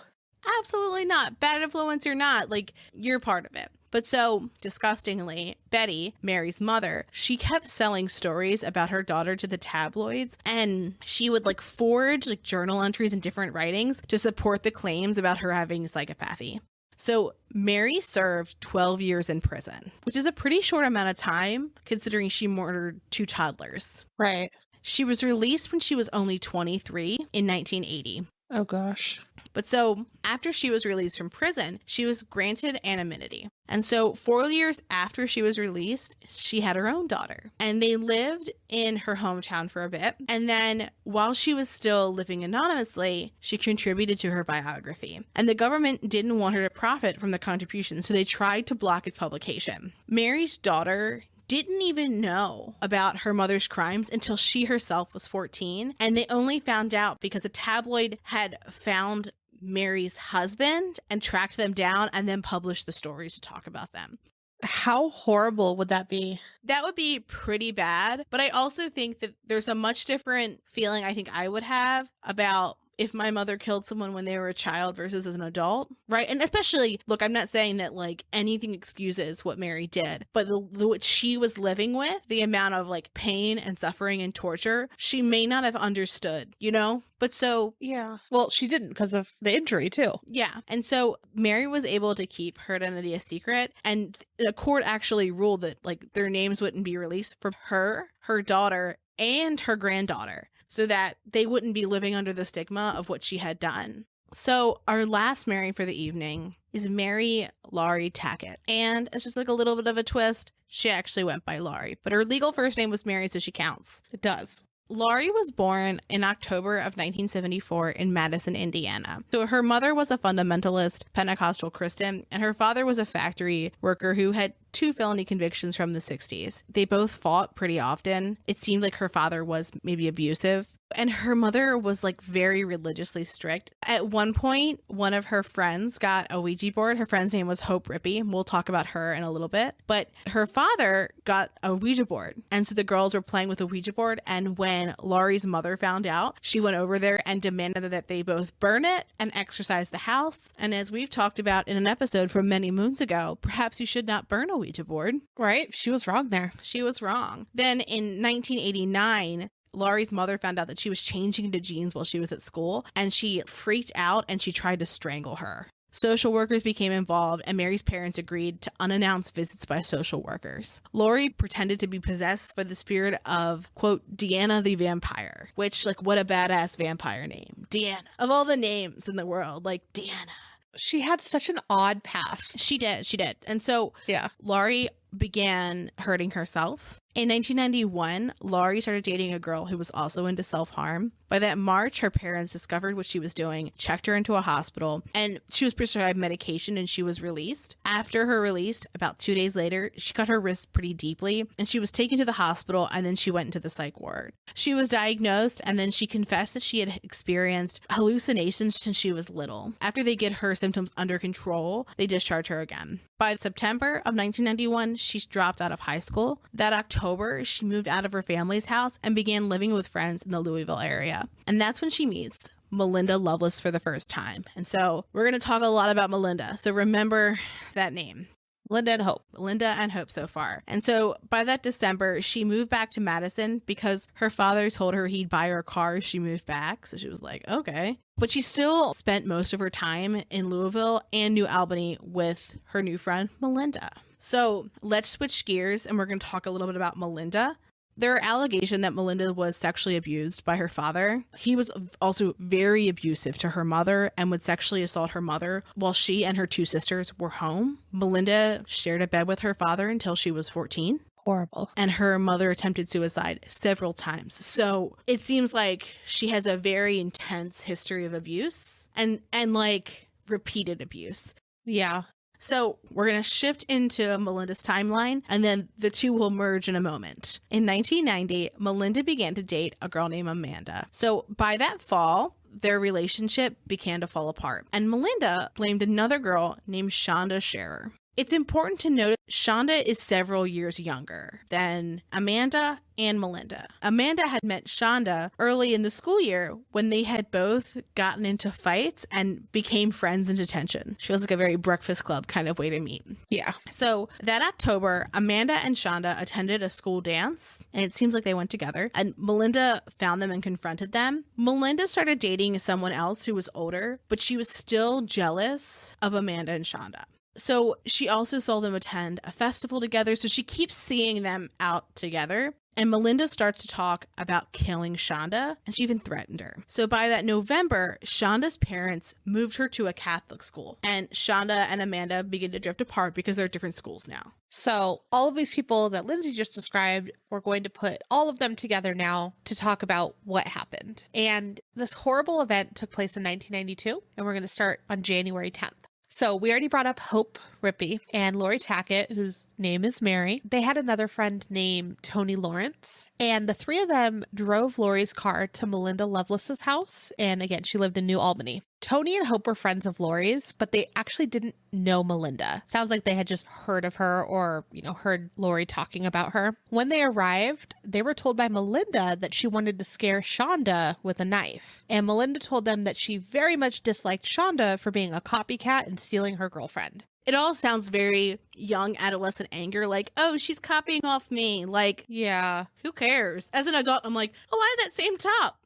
Absolutely not. Bad influence or not, like, you're part of it. But so, disgustingly, Betty, Mary's mother, she kept selling stories about her daughter to the tabloids, and she would like forge like journal entries and different writings to support the claims about her having psychopathy. So Mary served 12 years in prison, which is a pretty short amount of time considering she murdered 2 toddlers. Right. She was released when she was only 23 in 1980. Oh gosh. But so after she was released from prison, she was granted anonymity. And so 4 years after she was released, she had her own daughter. And they lived in her hometown for a bit. And then while she was still living anonymously, she contributed to her biography. And the government didn't want her to profit from the contribution, so they tried to block its publication. Mary's daughter didn't even know about her mother's crimes until she herself was 14. And they only found out because a tabloid had found Mary's husband and tracked them down and then published the stories to talk about them. How horrible would that be? That would be pretty bad. But I also think that there's a much different feeling I think I would have about if my mother killed someone when they were a child versus as an adult, right? And especially, look, I'm not saying that like anything excuses what Mary did, but what she was living with, the amount of like pain and suffering and torture, she may not have understood, you know? But so, yeah. Well, she didn't because of the injury too. yeah. And so Mary was able to keep her identity a secret. And the court actually ruled that like their names wouldn't be released for her daughter, and her granddaughter, so that they wouldn't be living under the stigma of what she had done. So our last Mary for the evening is Mary Laurie Tackett. And it's just like a little bit of a twist. She actually went by Laurie, but her legal first name was Mary, so she counts. It does. Laurie was born in October of 1974 in Madison, Indiana. So her mother was a fundamentalist Pentecostal Christian, and her father was a factory worker who had 2 felony convictions from the 60s. They both fought pretty often. It seemed like her father was maybe abusive, and her mother was like very religiously strict. At one point, one of her friends got a Ouija board. Her friend's name was Hope Rippey, and we'll talk about her in a little bit. But her father got a Ouija board, and so the girls were playing with a Ouija board, and when Laurie's mother found out, she went over there and demanded that they both burn it and exorcise the house. And as we've talked about in an episode from many moons ago, perhaps you should not burn a Ouija board. Right? She was wrong there. She was wrong. Then in 1989, Laurie's mother found out that she was changing into jeans while she was at school, and she freaked out and she tried to strangle her. Social workers became involved, and Mary's parents agreed to unannounced visits by social workers. Laurie pretended to be possessed by the spirit of, quote, Deanna the vampire, which, like, what a badass vampire name. Deanna. Of all the names in the world, like, Deanna. She had such an odd past. She did. And so yeah, Laurie began hurting herself. In 1991, Laurie started dating a girl who was also into self-harm. By that March, her parents discovered what she was doing, checked her into a hospital, and she was prescribed medication and she was released. After her release, about 2 days later, she cut her wrist pretty deeply and she was taken to the hospital, and then she went into the psych ward. She was diagnosed, and then she confessed that she had experienced hallucinations since she was little. After they get her symptoms under control, they discharge her again. By September of 1991, she dropped out of high school. That October, she moved out of her family's house and began living with friends in the Louisville area. And that's when she meets Melinda Loveless for the first time. And so we're going to talk a lot about Melinda. So remember that name. Linda and Hope. Linda and Hope so far. And so by that December, she moved back to Madison because her father told her he'd buy her a car if she moved back. So she was like, okay. But she still spent most of her time in Louisville and New Albany with her new friend, Melinda. So let's switch gears, and we're going to talk a little bit about Melinda. There are allegations that Melinda was sexually abused by her father. He was also very abusive to her mother and would sexually assault her mother while she and her 2 sisters were home. Melinda shared a bed with her father until she was 14. Horrible. And her mother attempted suicide several times. So it seems like she has a very intense history of abuse and like repeated abuse. Yeah. So we're going to shift into Melinda's timeline, and then the two will merge in a moment. In 1990, Melinda began to date a girl named Amanda. So by that fall, their relationship began to fall apart, and Melinda blamed another girl named Shonda Sharer. It's important to note Shonda is several years younger than Amanda and Melinda. Amanda had met Shonda early in the school year when they had both gotten into fights and became friends in detention. She was like a very Breakfast Club kind of way to meet. Yeah. So that October, Amanda and Shonda attended a school dance, and it seems like they went together, and Melinda found them and confronted them. Melinda started dating someone else who was older, but she was still jealous of Amanda and Shonda. So she also saw them attend a festival together, so she keeps seeing them out together. And Melinda starts to talk about killing Shonda, and she even threatened her. So by that November, Shonda's parents moved her to a Catholic school, and Shonda and Amanda begin to drift apart because they're different schools now. So all of these people that Lindsay just described, we're going to put all of them together now to talk about what happened. And this horrible event took place in 1992, and we're going to start on January 10th. So we already brought up Hope Rippey and Laurie Tackett, whose name is Mary. They had another friend named Toni Lawrence, and the three of them drove Laurie's car to Melinda Loveless's house. And again, she lived in New Albany. Toni and Hope were friends of Laurie's, but they actually didn't know Melinda. Sounds like they had just heard of her or, heard Laurie talking about her. When they arrived, they were told by Melinda that she wanted to scare Shonda with a knife. And Melinda told them that she very much disliked Shonda for being a copycat and stealing her girlfriend. It all sounds very young adolescent anger, like, oh, she's copying off me. Like, yeah, who cares? As an adult, I'm like, oh, I have that same top.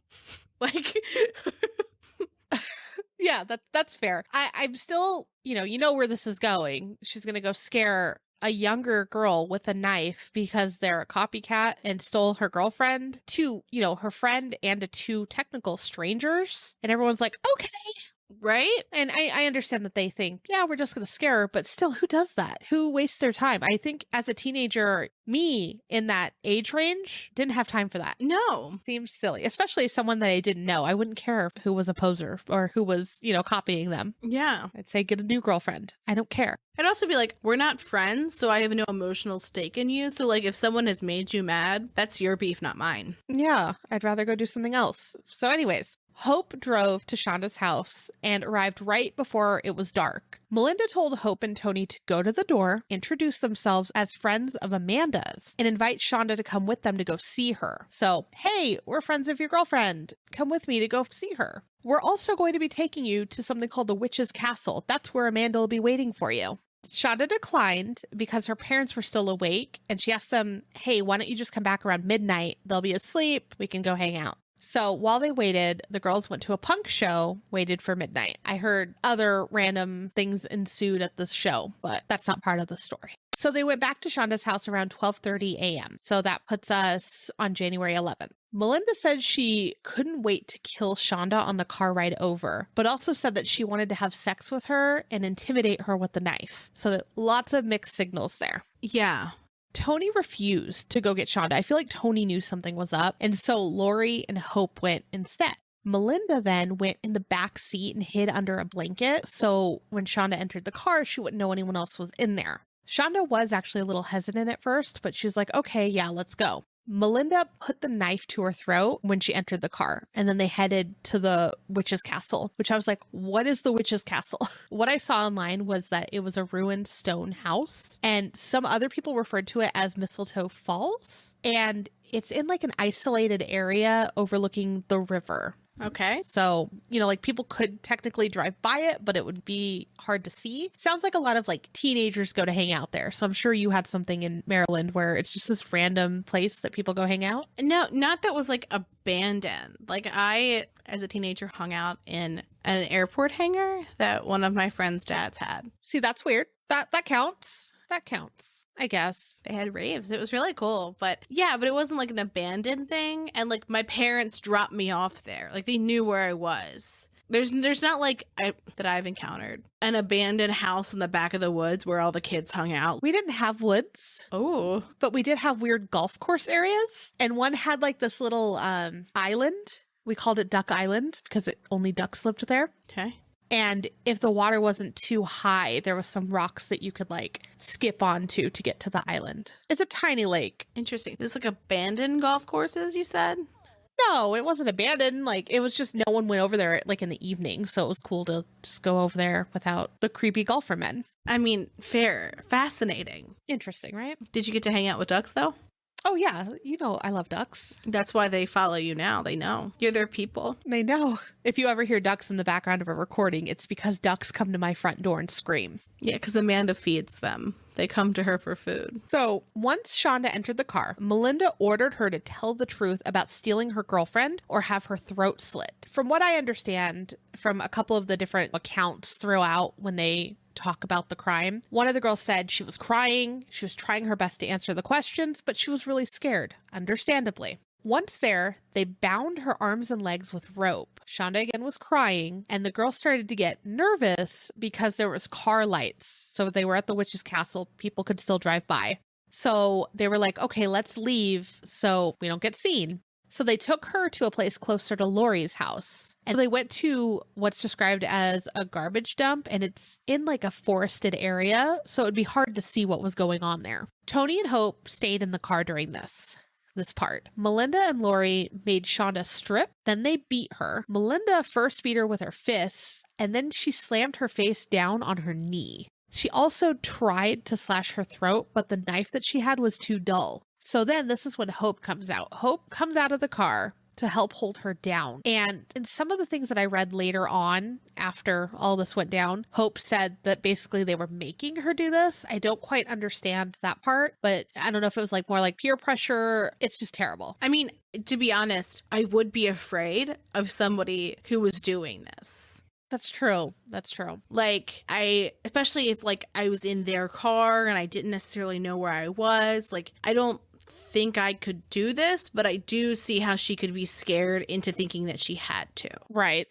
Like... Yeah, that's fair. I'm still, you know where this is going. She's going to go scare a younger girl with a knife because they're a copycat and stole her girlfriend to, her friend and to two technical strangers. And everyone's like, okay. Right? And I understand that they think, yeah, we're just going to scare her. But still, who does that? Who wastes their time? I think as a teenager, me in that age range didn't have time for that. No. Seems silly, especially someone that I didn't know. I wouldn't care who was a poser or who was, copying them. Yeah. I'd say get a new girlfriend. I don't care. I'd also be like, we're not friends, so I have no emotional stake in you. So like if someone has made you mad, that's your beef, not mine. Yeah, I'd rather go do something else. So anyways, Hope drove to Shonda's house and arrived right before it was dark. Melinda told Hope and Toni to go to the door, introduce themselves as friends of Amanda's, and invite Shonda to come with them to go see her. So, hey, we're friends of your girlfriend. Come with me to go see her. We're also going to be taking you to something called the Witch's Castle. That's where Amanda will be waiting for you. Shonda declined because her parents were still awake, and she asked them, hey, why don't you just come back around midnight? They'll be asleep. We can go hang out. So while they waited, the girls went to a punk show, waited for midnight. I heard other random things ensued at this show, but that's not part of the story. So they went back to Shonda's house around 12:30 a.m. So that puts us on January 11th. Melinda said she couldn't wait to kill Shonda on the car ride over, but also said that she wanted to have sex with her and intimidate her with the knife. So that lots of mixed signals there. Yeah. Toni refused to go get Shonda. I feel like Toni knew something was up, and so Laurie and Hope went instead. Melinda then went in the back seat and hid under a blanket, so when Shonda entered the car, she wouldn't know anyone else was in there. Shonda was actually a little hesitant at first, but she was like, okay, yeah, let's go. Melinda put the knife to her throat when she entered the car, and then they headed to the witch's castle, which I was like, what is the witch's castle? What I saw online was that it was a ruined stone house, and some other people referred to it as Mistletoe Falls, and it's in like an isolated area overlooking the river. Okay. So, like people could technically drive by it, but it would be hard to see. Sounds like a lot of like teenagers go to hang out there. So I'm sure you had something in Maryland where it's just this random place that people go hang out. No, not that was like abandoned. Like I, as a teenager, hung out in an airport hangar that one of my friend's dads had. See, that's weird. That counts. That counts, I guess. They had raves. It was really cool. But yeah, but it wasn't like an abandoned thing. And like my parents dropped me off there. Like they knew where I was. There's not like that I've encountered an abandoned house in the back of the woods where all the kids hung out. We didn't have woods. Oh. But we did have weird golf course areas. And one had like this little island. We called it Duck Island because only ducks lived there. Okay. And if the water wasn't too high, there was some rocks that you could like skip onto to get to the island. It's a tiny lake. Interesting. This is like abandoned golf courses, you said? No, it wasn't abandoned. Like it was just no one went over there like in the evening. So it was cool to just go over there without the creepy golfer men. I mean, fair. Fascinating. Interesting, right? Did you get to hang out with ducks though? Oh, yeah. I love ducks. That's why they follow you now. They know. You're their people. They know. If you ever hear ducks in the background of a recording, it's because ducks come to my front door and scream. Yeah, because Amanda feeds them. They come to her for food. So once Shonda entered the car, Melinda ordered her to tell the truth about stealing her girlfriend or have her throat slit. From what I understand from a couple of the different accounts throughout when they talk about the crime, one of the girls said she was crying, she was trying her best to answer the questions, but she was really scared, understandably. Once there, they bound her arms and legs with rope. Shonda again was crying, and the girl started to get nervous because there was car lights. So they were at the witch's castle, people could still drive by. So they were like, okay, let's leave so we don't get seen. So they took her to a place closer to Laurie's house. And they went to what's described as a garbage dump, and it's in like a forested area, so it would be hard to see what was going on there. Toni and Hope stayed in the car during this part. Melinda and Laurie made Shonda strip, then they beat her. Melinda first beat her with her fists, and then she slammed her face down on her knee. She also tried to slash her throat, but the knife that she had was too dull. So then this is when Hope comes out. Hope comes out of the car to help hold her down. And in some of the things that I read later on, after all this went down, Hope said that basically they were making her do this. I don't quite understand that part, but I don't know if it was like more like peer pressure. It's just terrible. I mean, to be honest, I would be afraid of somebody who was doing this. That's true. That's true. Like, especially if like I was in their car and I didn't necessarily know where I was, like, I don't think I could do this, but I do see how she could be scared into thinking that she had to. Right.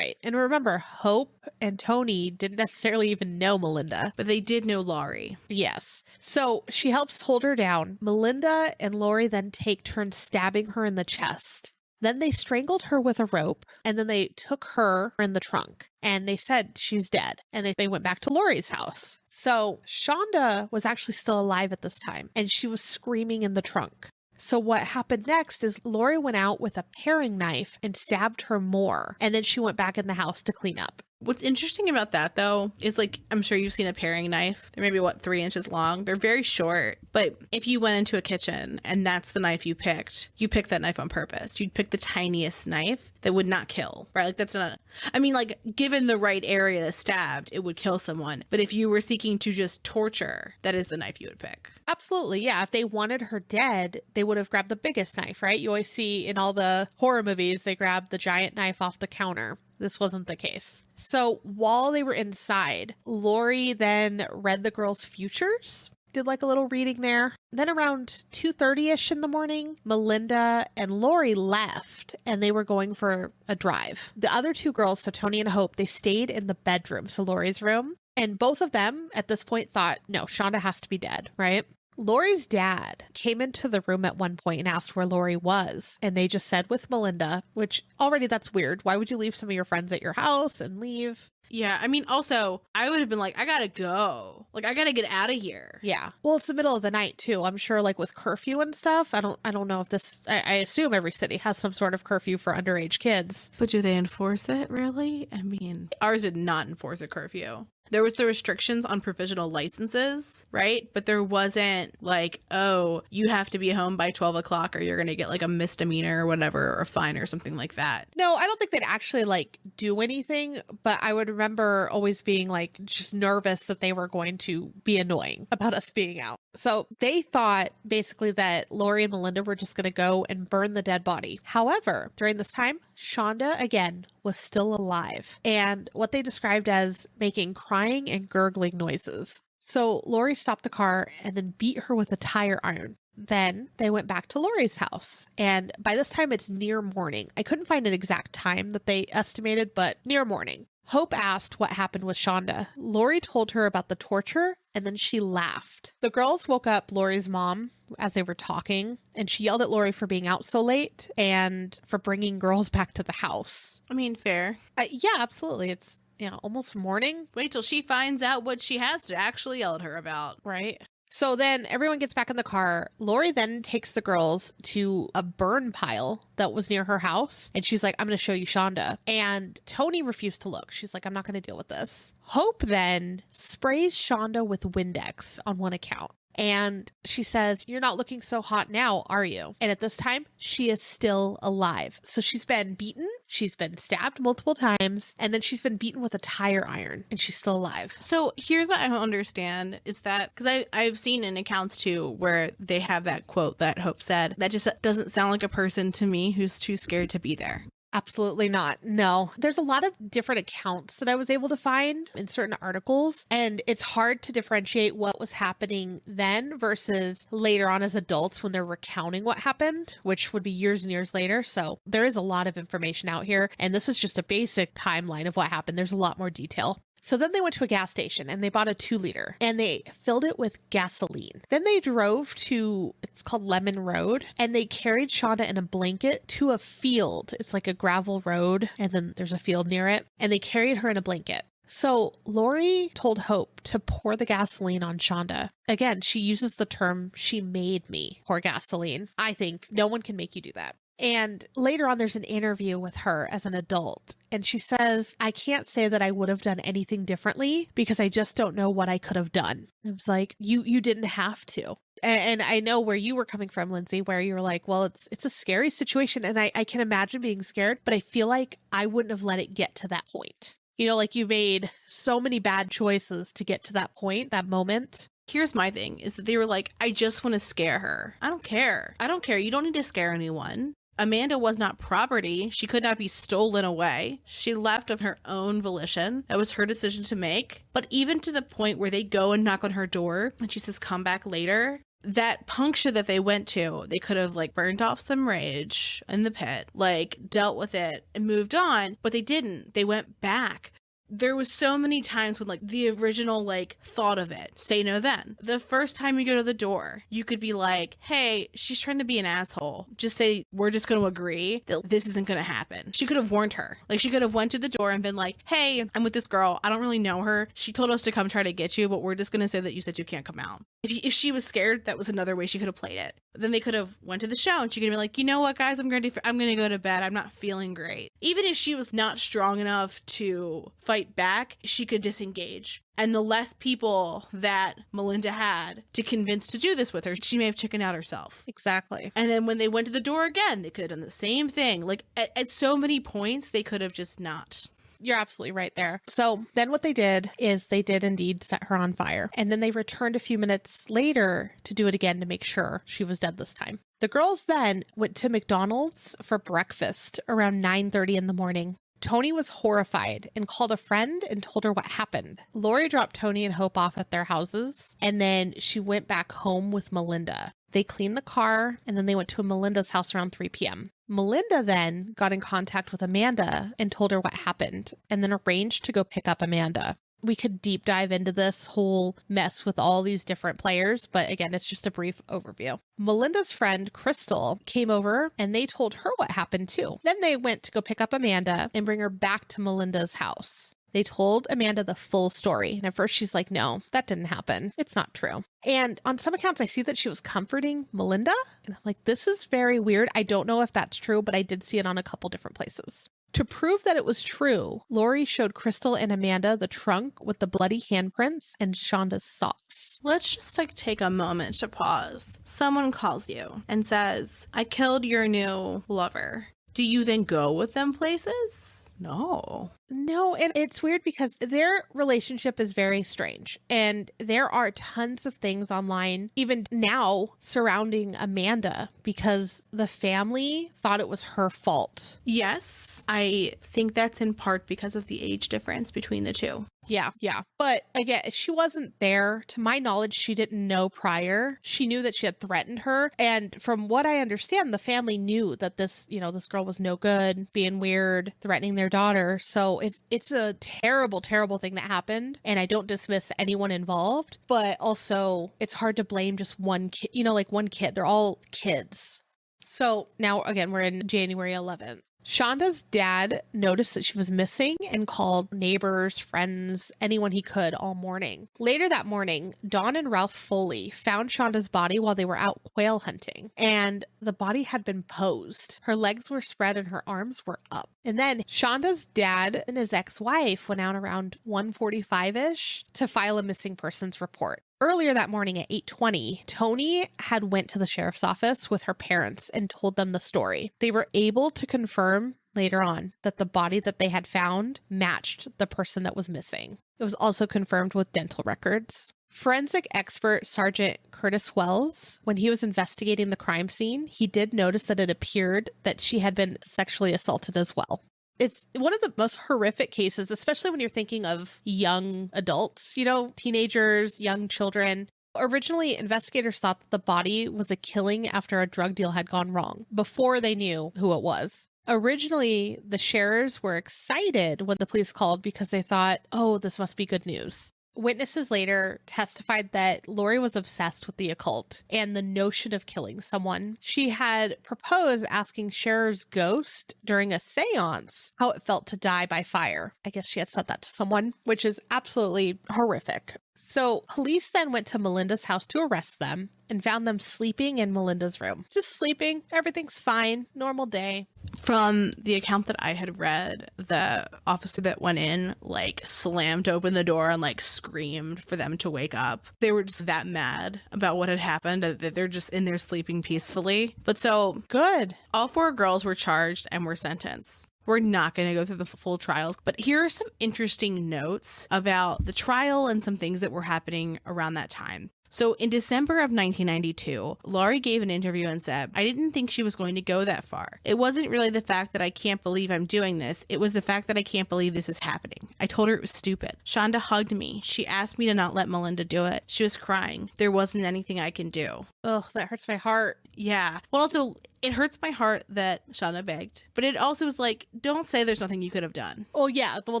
And remember, Hope and Toni didn't necessarily even know Melinda. But they did know Laurie. Yes. So she helps hold her down. Melinda and Laurie then take turns stabbing her in the chest. Then they strangled her with a rope, and then they took her in the trunk, and they said she's dead, and they went back to Laurie's house. So Shonda was actually still alive at this time, and she was screaming in the trunk. So what happened next is Laurie went out with a paring knife and stabbed her more, and then she went back in the house to clean up. What's interesting about that, though, is like, I'm sure you've seen a paring knife. They're maybe, 3 inches long. They're very short. But if you went into a kitchen and that's the knife you picked that knife on purpose. You'd pick the tiniest knife that would not kill, right? Like, that's not, I mean, like, given the right area stabbed, it would kill someone. But if you were seeking to just torture, that is the knife you would pick. Absolutely, yeah. If they wanted her dead, they would have grabbed the biggest knife, right? You always see in all the horror movies, they grab the giant knife off the counter. This wasn't the case. So while they were inside, Laurie then read the girls' futures, did like a little reading there. Then around 2:30ish in the morning, Melinda and Laurie left and they were going for a drive. The other two girls, so Toni and Hope, they stayed in the bedroom, so Laurie's room. And both of them at this point thought, no, Shonda has to be dead, right? Laurie's dad came into the room at one point and asked where Laurie was. And they just said with Melinda, which already that's weird. Why would you leave some of your friends at your house and leave? Yeah, I mean, also, I would have been like, I gotta go. Like, I gotta get out of here. Yeah. Well, it's the middle of the night, too. I'm sure, like, with curfew and stuff, I don't know if this, I assume every city has some sort of curfew for underage kids. But do they enforce it, really? I mean, ours did not enforce a curfew. There was the restrictions on provisional licenses, right? But there wasn't like, oh, you have to be home by 12 o'clock or you're going to get like a misdemeanor or whatever, or a fine or something like that. No, I don't think they'd actually like do anything, but I would remember always being like just nervous that they were going to be annoying about us being out. So they thought basically that Laurie and Melinda were just going to go and burn the dead body. However, during this time, Shonda, again, was still alive, and what they described as making crying and gurgling noises. So Laurie stopped the car and then beat her with a tire iron. Then they went back to Laurie's house, and by this time it's near morning. I couldn't find an exact time that they estimated, but near morning. Hope asked what happened with Shonda. Laurie told her about the torture, and then she laughed. The girls woke up Laurie's mom as they were talking, and she yelled at Laurie for being out so late and for bringing girls back to the house. I mean, fair. Yeah, absolutely. It's, almost morning. Wait till she finds out what she has to actually yell at her about. Right. So then everyone gets back in the car. Laurie then takes the girls to a burn pile that was near her house. And she's like, I'm going to show you Shonda. And Toni refused to look. She's like, I'm not going to deal with this. Hope then sprays Shonda with Windex on one account. And she says, you're not looking so hot now, are you? And at this time, she is still alive. So she's been beaten. She's been stabbed multiple times. And then she's been beaten with a tire iron. And she's still alive. So here's what I don't understand is that, because I've seen in accounts too where they have that quote that Hope said, that just doesn't sound like a person to me who's too scared to be there. Absolutely not. No, there's a lot of different accounts that I was able to find in certain articles, and it's hard to differentiate what was happening then versus later on as adults when they're recounting what happened, which would be years and years later. So there is a lot of information out here, and this is just a basic timeline of what happened. There's a lot more detail. So then they went to a gas station and they bought a 2-liter and they filled it with gasoline. Then they drove to, it's called Lemon Road, and they carried Shonda in a blanket to a field. It's like a gravel road and then there's a field near it, and they carried her in a blanket. So Laurie told Hope to pour the gasoline on Shonda. Again, she uses the term, she made me pour gasoline. I think no one can make you do that. And later on, there's an interview with her as an adult. And she says, I can't say that I would have done anything differently because I just don't know what I could have done. It was like, you didn't have to. And I know where you were coming from, Lindsay, where you were like, well, it's a scary situation. And I can imagine being scared, but I feel like I wouldn't have let it get to that point. You know, like you made so many bad choices to get to that point, that moment. Here's my thing, is that they were like, I just want to scare her. I don't care. I don't care. You don't need to scare anyone. Amanda was not property. She could not be stolen away. She left of her own volition. That was her decision to make. But even to the point where they go and knock on her door and she says, come back later. That puncture that they went to, they could have like burned off some rage in the pit, like dealt with it and moved on, but they didn't. They went back. There was so many times when like the original like thought of it, say no then. The first time you go to the door, you could be like, hey, she's trying to be an asshole. Just say, we're just going to agree that this isn't going to happen. She could have warned her. Like she could have went to the door and been like, hey, I'm with this girl. I don't really know her. She told us to come try to get you, but we're just going to say that you said you can't come out. If she was scared, that was another way she could have played it. Then they could have went to the show and she could be like, you know what, guys, I'm going to go to bed. I'm not feeling great. Even if she was not strong enough to fight back, she could disengage. And the less people that Melinda had to convince to do this with her, she may have chickened out herself. Exactly. And then when they went to the door again, they could have done the same thing. Like at so many points, they could have just not. You're absolutely right there. So then what they did is they did indeed set her on fire. And then they returned a few minutes later to do it again to make sure she was dead this time. The girls then went to McDonald's for breakfast around 9:30 in the morning. Toni was horrified and called a friend and told her what happened. Laurie dropped Toni and Hope off at their houses, and then she went back home with Melinda. They cleaned the car, and then they went to Melinda's house around 3 p.m. Melinda then got in contact with Amanda and told her what happened, and then arranged to go pick up Amanda. We could deep dive into this whole mess with all these different players, but again, it's just a brief overview. Melinda's friend, Crystal, came over and they told her what happened too. Then they went to go pick up Amanda and bring her back to Melinda's house. They told Amanda the full story. And at first she's like, no, that didn't happen. It's not true. And on some accounts, I see that she was comforting Melinda. And I'm like, this is very weird. I don't know if that's true, but I did see it on a couple different places. To prove that it was true, Laurie showed Crystal and Amanda the trunk with the bloody handprints and Shonda's socks. Let's just take a moment to pause. Someone calls you and says, I killed your new lover. Do you then go with them places? No. No, and it's weird because their relationship is very strange. And there are tons of things online, even now, surrounding Amanda because the family thought it was her fault. Yes, I think that's in part because of the age difference between the two. Yeah. But again, she wasn't there. To my knowledge, she didn't know prior. She knew that she had threatened her. And from what I understand, the family knew that this girl was no good, being weird, threatening their daughter. So it's a terrible, terrible thing that happened. And I don't dismiss anyone involved, but also it's hard to blame just one kid, one kid. They're all kids. So now again, we're in January 11th. Shonda's dad noticed that she was missing and called neighbors, friends, anyone he could all morning. Later that morning, Dawn and Ralph Foley found Shonda's body while they were out quail hunting, and the body had been posed. Her legs were spread and her arms were up. And then Shonda's dad and his ex-wife went out around 1:45-ish to file a missing persons report. Earlier that morning at 8:20, Toni had went to the sheriff's office with her parents and told them the story. They were able to confirm later on that the body that they had found matched the person that was missing. It was also confirmed with dental records. Forensic expert Sergeant Curtis Wells, when he was investigating the crime scene, he did notice that it appeared that she had been sexually assaulted as well. It's one of the most horrific cases, especially when you're thinking of young adults, teenagers, young children. Originally, investigators thought that the body was a killing after a drug deal had gone wrong, before they knew who it was. Originally, the Sharers were excited when the police called because they thought, oh, this must be good news. Witnesses later testified that Laurie was obsessed with the occult and the notion of killing someone. She had proposed asking Sharer's ghost during a seance how it felt to die by fire. I guess she had said that to someone, which is absolutely horrific. So police then went to Melinda's house to arrest them and found them sleeping in Melinda's room. Just sleeping. Everything's fine. Normal day. From the account that I had read, the officer that went in slammed open the door and screamed for them to wake up. They were just that mad about what had happened that they're just in there sleeping peacefully. But so good. All 4 girls were charged and were sentenced. We're not going to go through the full trial, but here are some interesting notes about the trial and some things that were happening around that time. So in December of 1992, Laurie gave an interview and said, I didn't think she was going to go that far. It wasn't really the fact that I can't believe I'm doing this. It was the fact that I can't believe this is happening. I told her it was stupid. Shonda hugged me. She asked me to not let Melinda do it. She was crying. There wasn't anything I can do. Ugh, that hurts my heart. Yeah. Well, also, it hurts my heart that Shonda begged, but it also was don't say there's nothing you could have done. Oh, yeah. Well,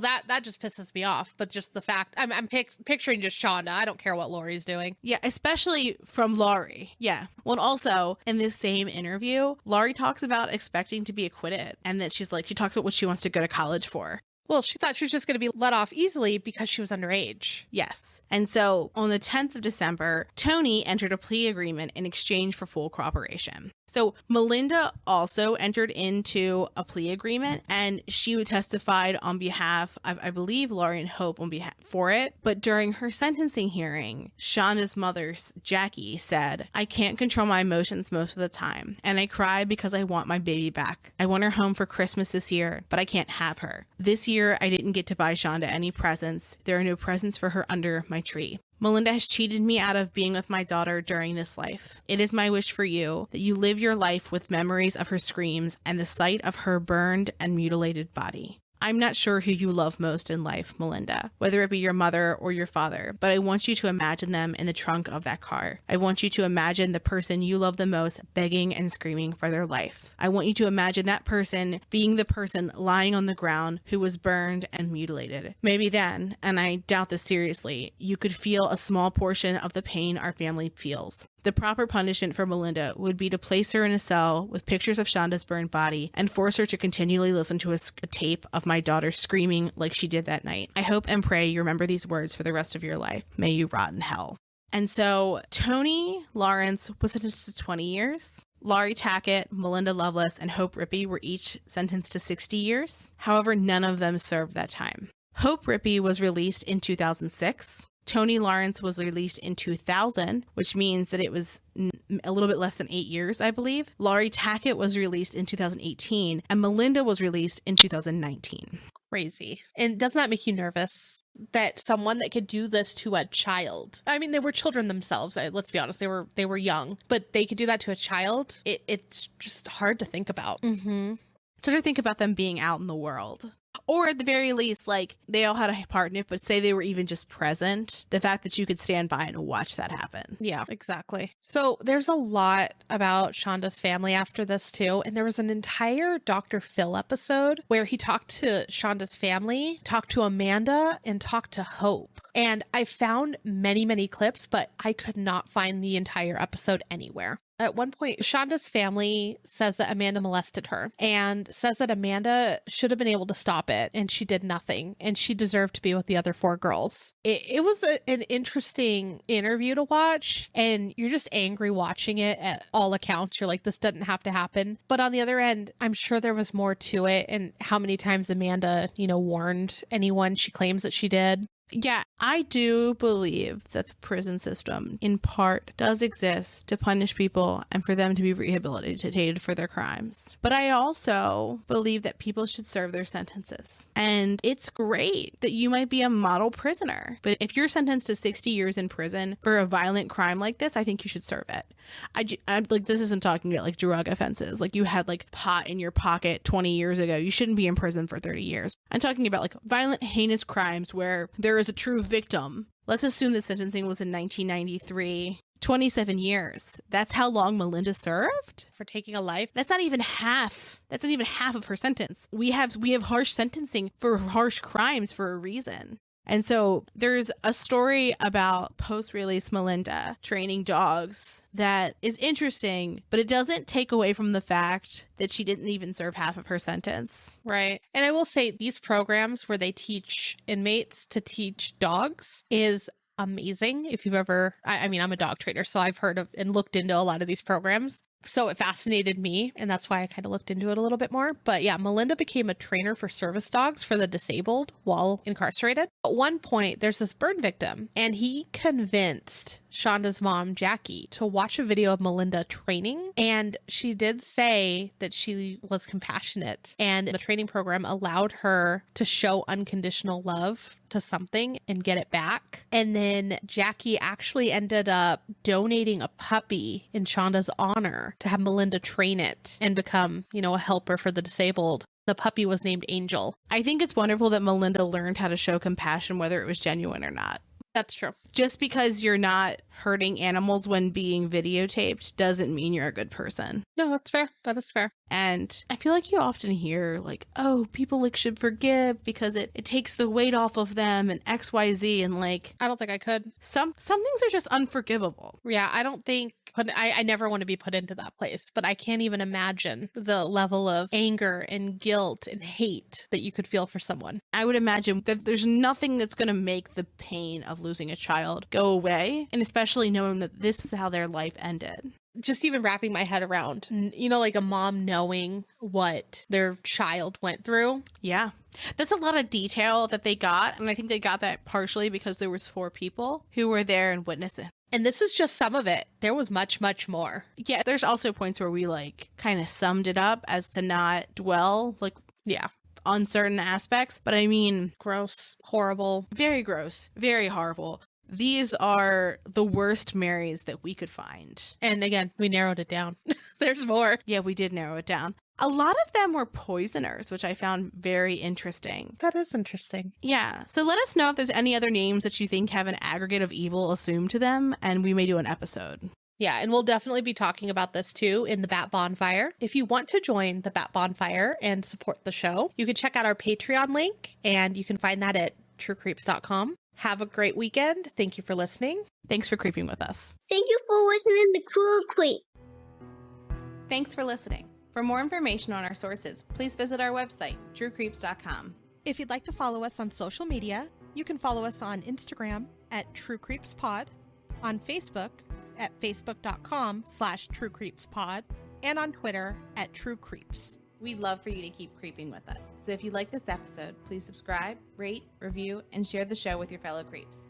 that just pisses me off. But just the fact, I'm picturing just Shonda. I don't care what Laurie's doing. Yeah, especially from Laurie. Yeah. Well, and also in this same interview, Laurie talks about expecting to be acquitted and that she talks about what she wants to go to college for. Well, she thought she was just going to be let off easily because she was underage. Yes. And so on the 10th of December, Toni entered a plea agreement in exchange for full cooperation. So Melinda also entered into a plea agreement, and she testified on behalf of, I believe, Laurie and Hope on behalf for it. But during her sentencing hearing, Shonda's mother, Jackie, said, I can't control my emotions most of the time, and I cry because I want my baby back. I want her home for Christmas this year, but I can't have her. This year, I didn't get to buy Shonda any presents. There are no presents for her under my tree. Melinda has cheated me out of being with my daughter during this life. It is my wish for you that you live your life with memories of her screams and the sight of her burned and mutilated body. I'm not sure who you love most in life, Melinda, whether it be your mother or your father, but I want you to imagine them in the trunk of that car. I want you to imagine the person you love the most begging and screaming for their life. I want you to imagine that person being the person lying on the ground who was burned and mutilated. Maybe then, and I doubt this seriously, you could feel a small portion of the pain our family feels. The proper punishment for Melinda would be to place her in a cell with pictures of Shonda's burned body and force her to continually listen to a tape of my daughter screaming like she did that night. I hope and pray you remember these words for the rest of your life. May you rot in hell. And so Toni Lawrence was sentenced to 20 years. Laurie Tackett, Melinda Loveless, and Hope Rippey were each sentenced to 60 years. However, none of them served that time. Hope Rippey was released in 2006. Toni Lawrence was released in 2000, which means that it was a little bit less than 8 years, I believe. Laurie Tackett was released in 2018, and Melinda was released in 2019. Crazy. And doesn't that make you nervous that someone that could do this to a child? I mean, they were children themselves. Let's be honest, they were young, but they could do that to a child. It's just hard to think about. Mm-hmm. So to think about them being out in the world. Or at the very least, they all had a part in it, but say they were even just present. The fact that you could stand by and watch that happen. Yeah, exactly. So there's a lot about Shonda's family after this too. And there was an entire Dr. Phil episode where he talked to Shonda's family, talked to Amanda, and talked to Hope. And I found many, many clips, but I could not find the entire episode anywhere. At one point, Shonda's family says that Amanda molested her and says that Amanda should have been able to stop it, and she did nothing, and she deserved to be with the other 4 girls. It was an interesting interview to watch, and you're just angry watching it at all accounts. You're like, this didn't have to happen. But on the other end, I'm sure there was more to it, and how many times Amanda, warned anyone she claims that she did. Yeah, I do believe that the prison system, in part, does exist to punish people and for them to be rehabilitated for their crimes. But I also believe that people should serve their sentences. And it's great that you might be a model prisoner. But if you're sentenced to 60 years in prison for a violent crime like this, I think you should serve it. This isn't talking about drug offenses. You had pot in your pocket 20 years ago. You shouldn't be in prison for 30 years. I'm talking about violent, heinous crimes where there is a true victim. Let's assume the sentencing was in 1993. 27 years. That's how long Melinda served? For taking a life. That's not even half. That's not even half of her sentence. We have harsh sentencing for harsh crimes for a reason. And so there's a story about post-release Melinda training dogs that is interesting, but it doesn't take away from the fact that she didn't even serve half of her sentence. Right. And I will say these programs where they teach inmates to teach dogs is amazing. If you've ever, I mean, I'm a dog trainer, so I've heard of and looked into a lot of these programs. So it fascinated me, and that's why I kind of looked into it a little bit more. But yeah, Melinda became a trainer for service dogs for the disabled while incarcerated. At one point, there's this burn victim, and he convinced Shonda's mom, Jackie, to watch a video of Melinda training. And she did say that she was compassionate, and the training program allowed her to show unconditional love to something and get it back. And then Jackie actually ended up donating a puppy in Shonda's honor to have Melinda train it and become, a helper for the disabled. The puppy was named Angel. I think it's wonderful that Melinda learned how to show compassion, whether it was genuine or not. That's true. Just because you're not hurting animals when being videotaped doesn't mean you're a good person. No, that's fair. That is fair. And I feel like you often hear people should forgive because it takes the weight off of them and XYZ, and I don't think I could. Some things are just unforgivable. Yeah, I don't think I never want to be put into that place, but I can't even imagine the level of anger and guilt and hate that you could feel for someone. I would imagine that there's nothing that's going to make the pain of losing a child go away, and especially knowing that this is how their life ended. Just even wrapping my head around, like a mom knowing what their child went through. Yeah. That's a lot of detail that they got. And I think they got that partially because there was 4 people who were there and witnessed it. And this is just some of it. There was much, much more. Yeah. There's also points where we kind of summed it up as to not dwell on certain aspects. But I mean, gross, horrible, very gross, very horrible. These are the worst Marys that we could find. And again, we narrowed it down. There's more. Yeah, we did narrow it down. A lot of them were poisoners, which I found very interesting. That is interesting. Yeah. So let us know if there's any other names that you think have an aggregate of evil assumed to them, and we may do an episode. Yeah, and we'll definitely be talking about this too in the Bat Bonfire. If you want to join the Bat Bonfire and support the show, you can check out our Patreon link, and you can find that at truecreeps.com. Have a great weekend. Thank you for listening. Thanks for creeping with us. Thank you for listening to Cruel Creep. Thanks for listening. For more information on our sources, please visit our website, truecreeps.com. If you'd like to follow us on social media, you can follow us on Instagram at truecreepspod, on Facebook at facebook.com/truecreepspod, and on Twitter at truecreeps. We'd love for you to keep creeping with us. So if you like this episode, please subscribe, rate, review, and share the show with your fellow creeps.